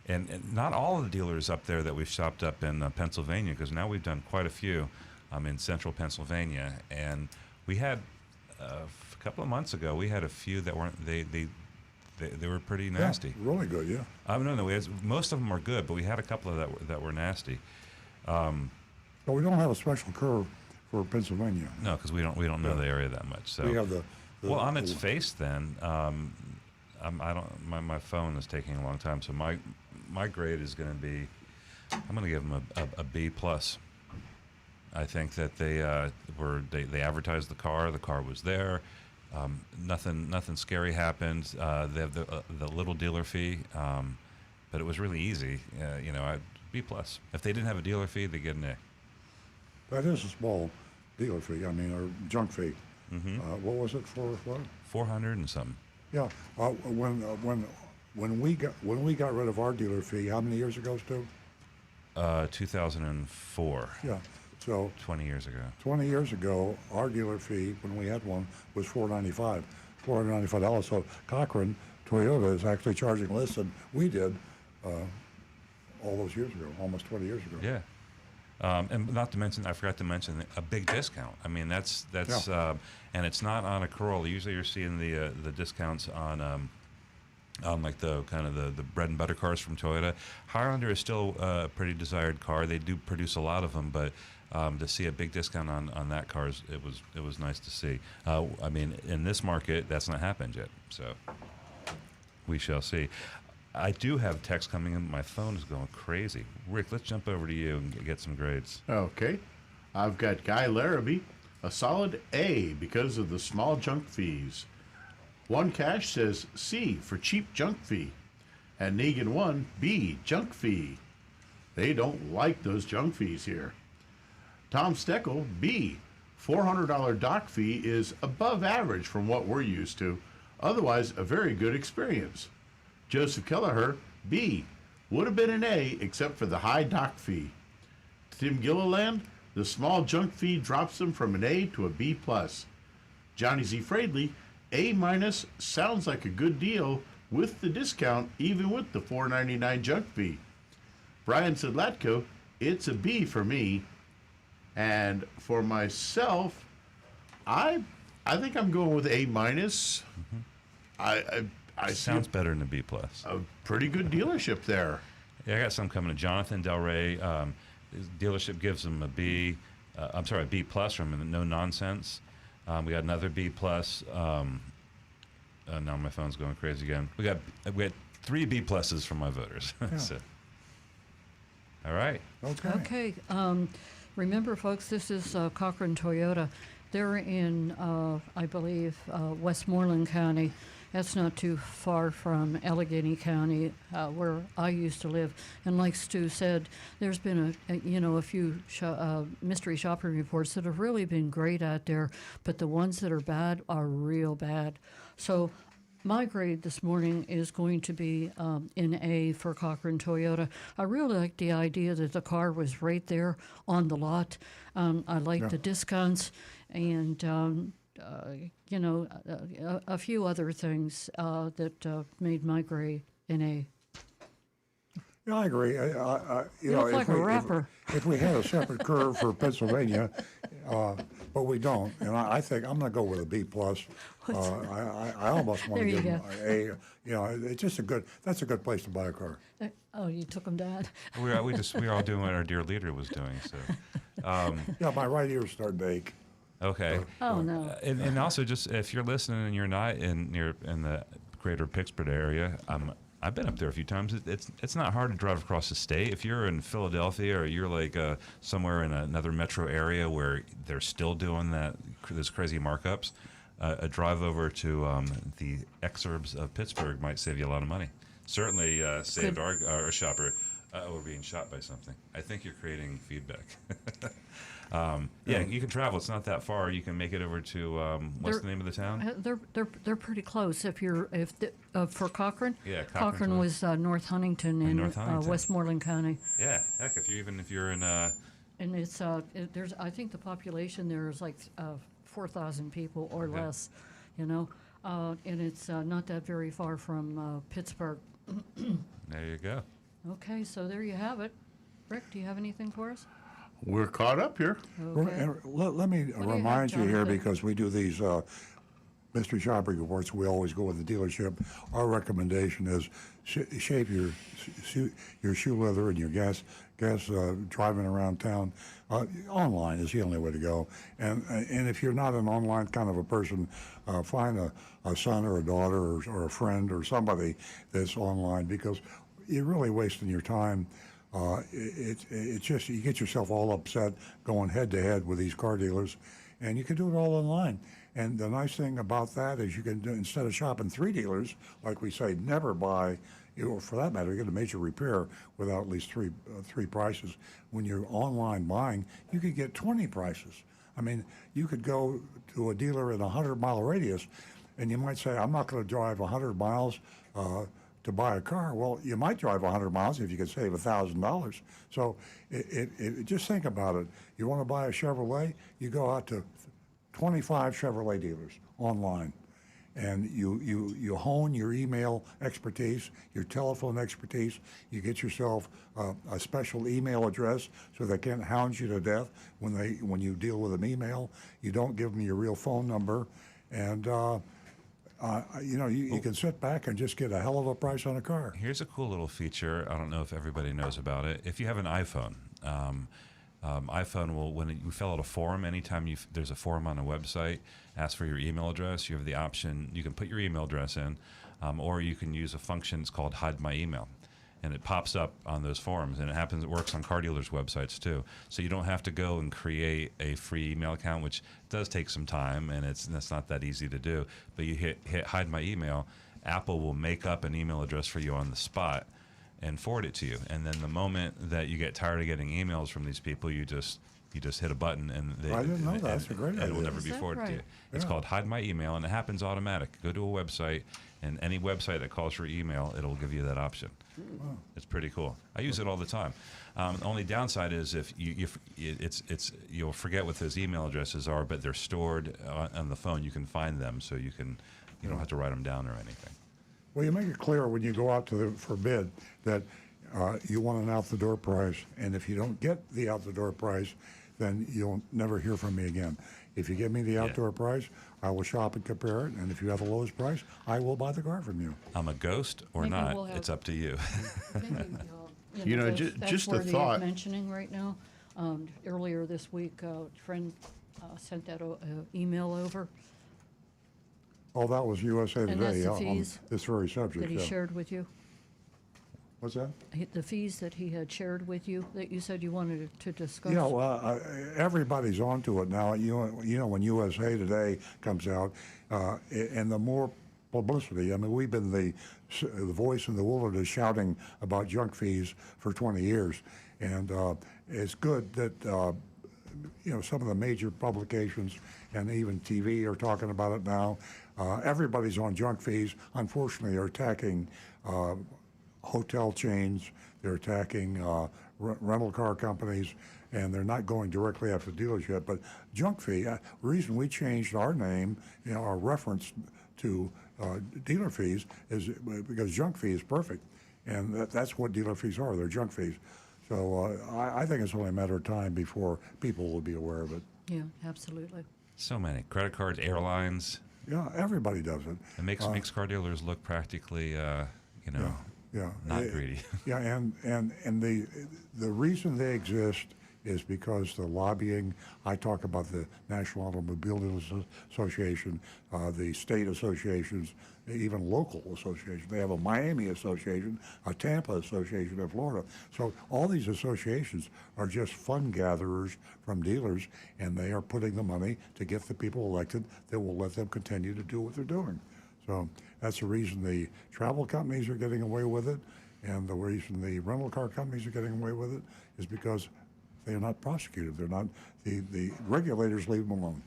And not all of the dealers up there that we've shopped up in Pennsylvania, because now we've done quite a few in central Pennsylvania. And we had a couple of months ago, we had a few that weren't they were pretty nasty. Yeah, really good, yeah. No, most of them are good, but we had a couple of that were nasty. But we don't have a special curve for Pennsylvania. No, because we don't know the area that much. So we have the well, on its face, then my phone is taking a long time. So my grade is going to be, I'm going to give them a B plus. I think that they advertised the car. The car was there. Nothing scary happened. They have the little dealer fee, but it was really easy. B plus. If they didn't have a dealer fee, they get an A. That is a small dealer fee. I mean, or junk fee. Mm-hmm. What was it for? What? 400 and something. Yeah. When we got rid of our dealer fee, how many years ago, Stu? 2004. Yeah. So 20 years ago. 20 years ago, our dealer fee, when we had one, was $495. So Cochran Toyota is actually charging less than we did all those years ago, almost 20 years ago. Yeah. And not to mention, I forgot to mention a big discount. I mean, that's and it's not on a Corolla. Usually, you're seeing the discounts on like the kind of the bread and butter cars from Toyota. Highlander is still a pretty desired car. They do produce a lot of them, but to see a big discount on that car, it was nice to see. I mean, in this market, that's not happened yet, so we shall see. I do have text coming in. My phone is going crazy. Rick, let's jump over to you and get some grades. Okay. I've got Guy Larrabee, a solid A because of the small junk fees. One Cash says C for cheap junk fee. And Negan 1, B, junk fee. They don't like those junk fees here. Tom Steckel, B, $400 dock fee is above average from what we're used to. Otherwise, a very good experience. Joseph Kelleher, B, would have been an A except for the high dock fee. Tim Gilliland, the small junk fee drops them from an A to a B plus. Johnny Z. Fradley, A minus sounds like a good deal with the discount, even with the $4.99 junk fee. Brian Sedlatko, it's a B for me. And for myself, I think I'm going with A minus. Mm-hmm. I sounds better than a B plus. A pretty good dealership there. Yeah, I got some coming to Jonathan Del Rey. His dealership gives him a B. I'm sorry, a B plus from him. No nonsense. We got another B plus. Now my phone's going crazy again. We got 3 B pluses from my voters. Yeah. So, all right. Okay. Remember, folks, this is Cochran Toyota. They're in, I believe, Westmoreland County. That's not too far from Allegheny County, where I used to live. And like Stu said, there's been a few mystery shopping reports that have really been great out there, but the ones that are bad are real bad. So my grade this morning is going to be in A for Cochran Toyota. I really like the idea that the car was right there on the lot. I like the discounts and a few other things that made my grade in A. Yeah, I agree. You look like a rapper. If we had a separate curve for Pennsylvania, but we don't, and I think I'm going to go with a B plus. I almost want to give them A. It's just that's a good place to buy a car. Oh, you took them down. We're all doing what our dear leader was doing. So, yeah, my right ear's starting to ache. Okay. Oh no. And also, just if you're listening and you're not in the greater Pittsburgh area, I've been up there a few times. It's not hard to drive across the state. If you're in Philadelphia or you're like somewhere in another metro area where they're still doing those crazy markups, a drive over to the exurbs of Pittsburgh might save you a lot of money. Certainly saved our shopper. We're being shot by something. I think you're creating feedback. You can travel. It's not that far. You can make it over to what's the name of the town? They're pretty close. For Cochrane. Yeah, Cochrane was North Huntington in Westmoreland County. Yeah, heck, if you're in. And it's there's I think the population there is like 4,000 people or less, and it's not that very far from Pittsburgh. There you go. Okay, so there you have it. Rick, do you have anything for us? We're caught up here. Okay. And let me remind you here, because we do these mystery shopping reports, we always go with the dealership. Our recommendation is shape your shoe leather and your gas driving around town. Online is the only way to go. And if you're not an online kind of a person, find a son or a daughter or a friend or somebody that's online, because you're really wasting your time. It's just, you get yourself all upset going head to head with these car dealers, and you can do it all online. And the nice thing about that is you can do, instead of shopping 3 dealers, like we say, never buy, or for that matter, get a major repair without at least three prices. When you're online buying, you could get 20 prices. I mean, you could go to a dealer in a 100-mile radius, and you might say, I'm not going to drive 100 miles to buy a car. Well, you might drive 100 miles if you could save $1,000. So just think about it. You want to buy a Chevrolet, you go out to 25 Chevrolet dealers online, and you hone your email expertise, your telephone expertise. You get yourself a special email address so they can't hound you to death when you deal with an email. You don't give them your real phone number, and you can sit back and just get a hell of a price on a car. Here's a cool little feature. I don't know if everybody knows about it. If you have an iPhone, iPhone will, when you fill out a form, anytime there's a form on a website, ask for your email address. You have the option, you can put your email address in, or you can use a function. It's called Hide My Email. And it pops up on those forums, and it works on car dealers' websites too. So you don't have to go and create a free email account, which does take some time, and that's not that easy to do. But you hit Hide My Email, Apple will make up an email address for you on the spot and forward it to you. And then the moment that you get tired of getting emails from these people, you just hit a button, and I didn't know that. That's a great idea. It will never be forwarded to you. It's called Hide My Email, and it happens automatic. Go to a website, and any website that calls for email, it'll give you that option. Wow. It's pretty cool. I use it all the time. The only downside is if you'll forget what those email addresses are, but they're stored on the phone. You can find them, so you don't have to write them down or anything. Well, you make it clear when you go out for bid that you want an out-the-door price, and if you don't get the out-the-door price, then you'll never hear from me again. If you give me the outdoor price, I will shop and compare it, and if you have the lowest price, I will buy the car from you. I'm a ghost or Maybe not, we'll have- it's up to you. Just a worthy of thought. mentioning right now. Earlier this week, a friend sent that email over Oh, that was USA And Today, that's the on fees this very subject. that he yeah. shared with you. What's that? The fees that he had shared with you that you said you wanted to discuss. Yeah, well, everybody's onto it now. You know, when USA Today comes out, and the more publicity. I mean, we've been the voice in the wilderness shouting about junk fees for 20 years, and it's good that some of the major publications and even TV are talking about it now. Everybody's on junk fees. Unfortunately, are attacking hotel chains. They're attacking rental car companies, and they're not going directly after the dealership. But junk fee, the reason we changed our name, our reference to dealer fees, is because junk fee is perfect, and that's what dealer fees are. They're junk fees. So I think it's only a matter of time before people will be aware of it. Yeah, absolutely. So many credit cards, airlines. Yeah, everybody does it. It makes car dealers look practically, Yeah. not greedy. Yeah, and the reason they exist is because the lobbying. I talk about the National Automobile Dealers Association, the state associations, even local associations. They have a Miami association, a Tampa association in Florida. So all these associations are just fund gatherers from dealers, and they are putting the money to get the people elected that will let them continue to do what they're doing. So that's the reason the travel companies are getting away with it, and the reason the rental car companies are getting away with it is because they are not prosecuted. They're not, the regulators leave them alone.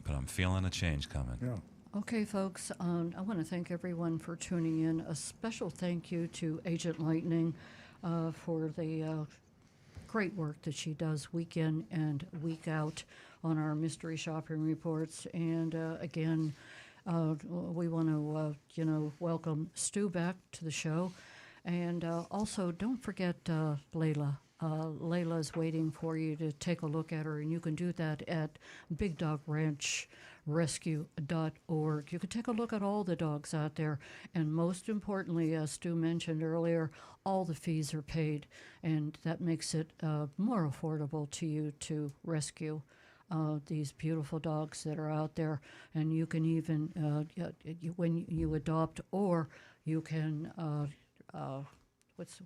But I'm feeling a change coming. Yeah. Okay, folks, I want to thank everyone for tuning in. A special thank you to Agent Lightning for the great work that she does week in and week out on our mystery shopping reports. And again, we want to, welcome Stu back to the show. And also, don't forget Layla. Layla's waiting for you to take a look at her, and you can do that at BigDogRanchRescue.org. You can take a look at all the dogs out there, and most importantly, as Stu mentioned earlier, all the fees are paid, and that makes it more affordable to you to rescue these beautiful dogs that are out there. And you can even, when you adopt, or you can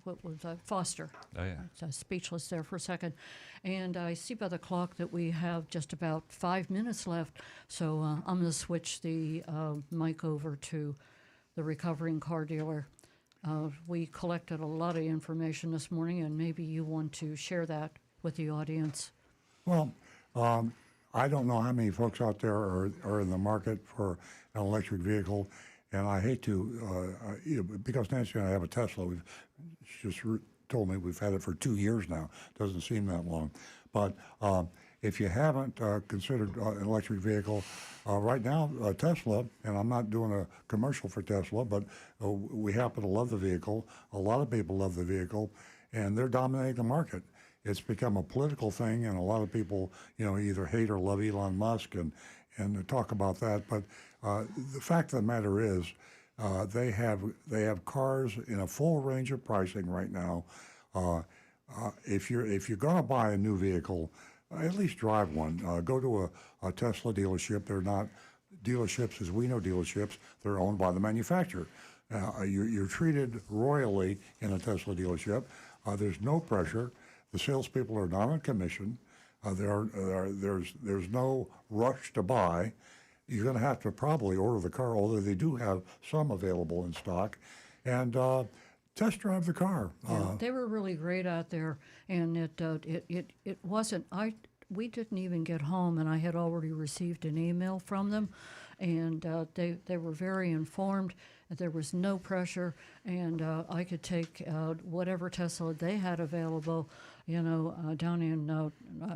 what was that? Foster. Oh, yeah. I was speechless there for a second. And I see by the clock that we have just about 5 minutes left, so I'm going to switch the mic over to the recovering car dealer. We collected a lot of information this morning, and maybe you want to share that with the audience. Well, I don't know how many folks out there are in the market for an electric vehicle. And I hate to, because Nancy and I have a Tesla. She just told me we've had it for 2 years now. Doesn't seem that long. But if you haven't considered an electric vehicle, right now, Tesla, and I'm not doing a commercial for Tesla, but we happen to love the vehicle. A lot of people love the vehicle, and they're dominating the market. It's become a political thing, and a lot of people, either hate or love Elon Musk and talk about that. But the fact of the matter is, they have cars in a full range of pricing right now. If you're going to buy a new vehicle, at least drive one. Go to a Tesla dealership. They're not dealerships as we know dealerships. They're owned by the manufacturer. You're treated royally in a Tesla dealership. There's no pressure. The salespeople are not on commission. There's no rush to buy. You're going to have to probably order the car, although they do have some available in stock, and test drive the car. Yeah, they were really great out there, and it wasn't. We didn't even get home, and I had already received an email from them, and they were very informed. There was no pressure, and I could take whatever Tesla they had available. Down in,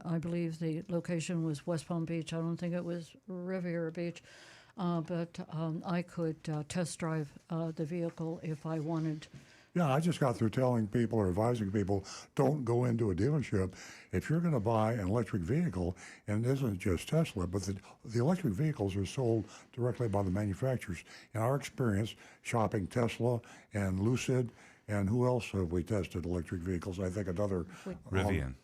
I believe the location was West Palm Beach. I don't think it was Riviera Beach. But I could test drive the vehicle if I wanted. Yeah, I just got through telling people or advising people, don't go into a dealership. If you're going to buy an electric vehicle, and it isn't just Tesla, but the electric vehicles are sold directly by the manufacturers. In our experience, shopping Tesla and Lucid, and who else have we tested electric vehicles? I think another. Rivian.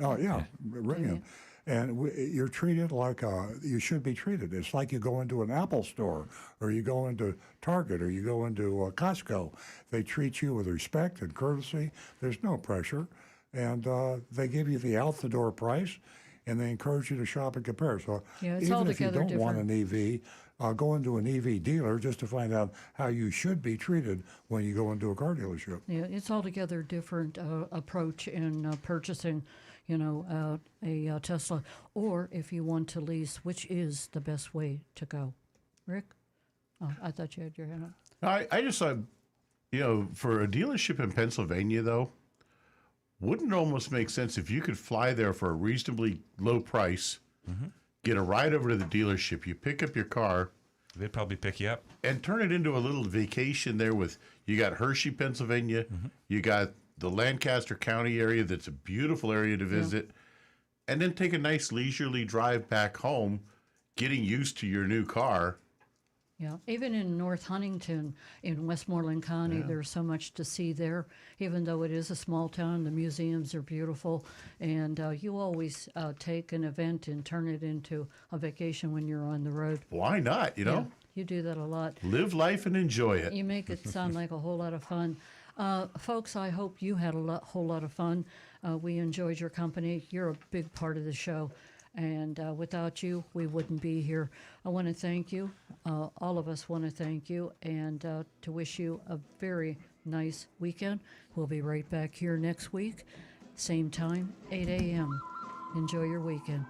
Oh, yeah, Rivian. And you're treated like you should be treated. It's like you go into an Apple store, or you go into Target, or you go into Costco. They treat you with respect and courtesy. There's no pressure. And they give you the out-the-door price, and they encourage you to shop and compare. So even if you don't want an EV, go into an EV dealer just to find out how you should be treated when you go into a car dealership. Yeah, it's altogether different approach in purchasing, a Tesla, or if you want to lease, which is the best way to go. Rick? Oh, I thought you had your hand up. I just thought, for a dealership in Pennsylvania, though, wouldn't it almost make sense if you could fly there for a reasonably low price, get a ride over to the dealership, you pick up your car. They'd probably pick you up. And turn it into a little vacation there you got Hershey, Pennsylvania, you got the Lancaster County area that's a beautiful area to visit, and then take a nice leisurely drive back home, getting used to your new car. Yeah, even in North Huntington, in Westmoreland County, Yeah. there's so much to see there. Even though it is a small town, the museums are beautiful, and you always take an event and turn it into a vacation when you're on the road. Why not? You Yeah, know, you do that a lot. live life and enjoy it. You make it sound like a whole lot of fun. Folks, I hope you had a whole lot of fun. We enjoyed your company. You're a big part of the show. And without you, we wouldn't be here. I want to thank you. All of us want to thank you and to wish you a very nice weekend. We'll be right back here next week, same time, 8 a.m. Enjoy your weekend.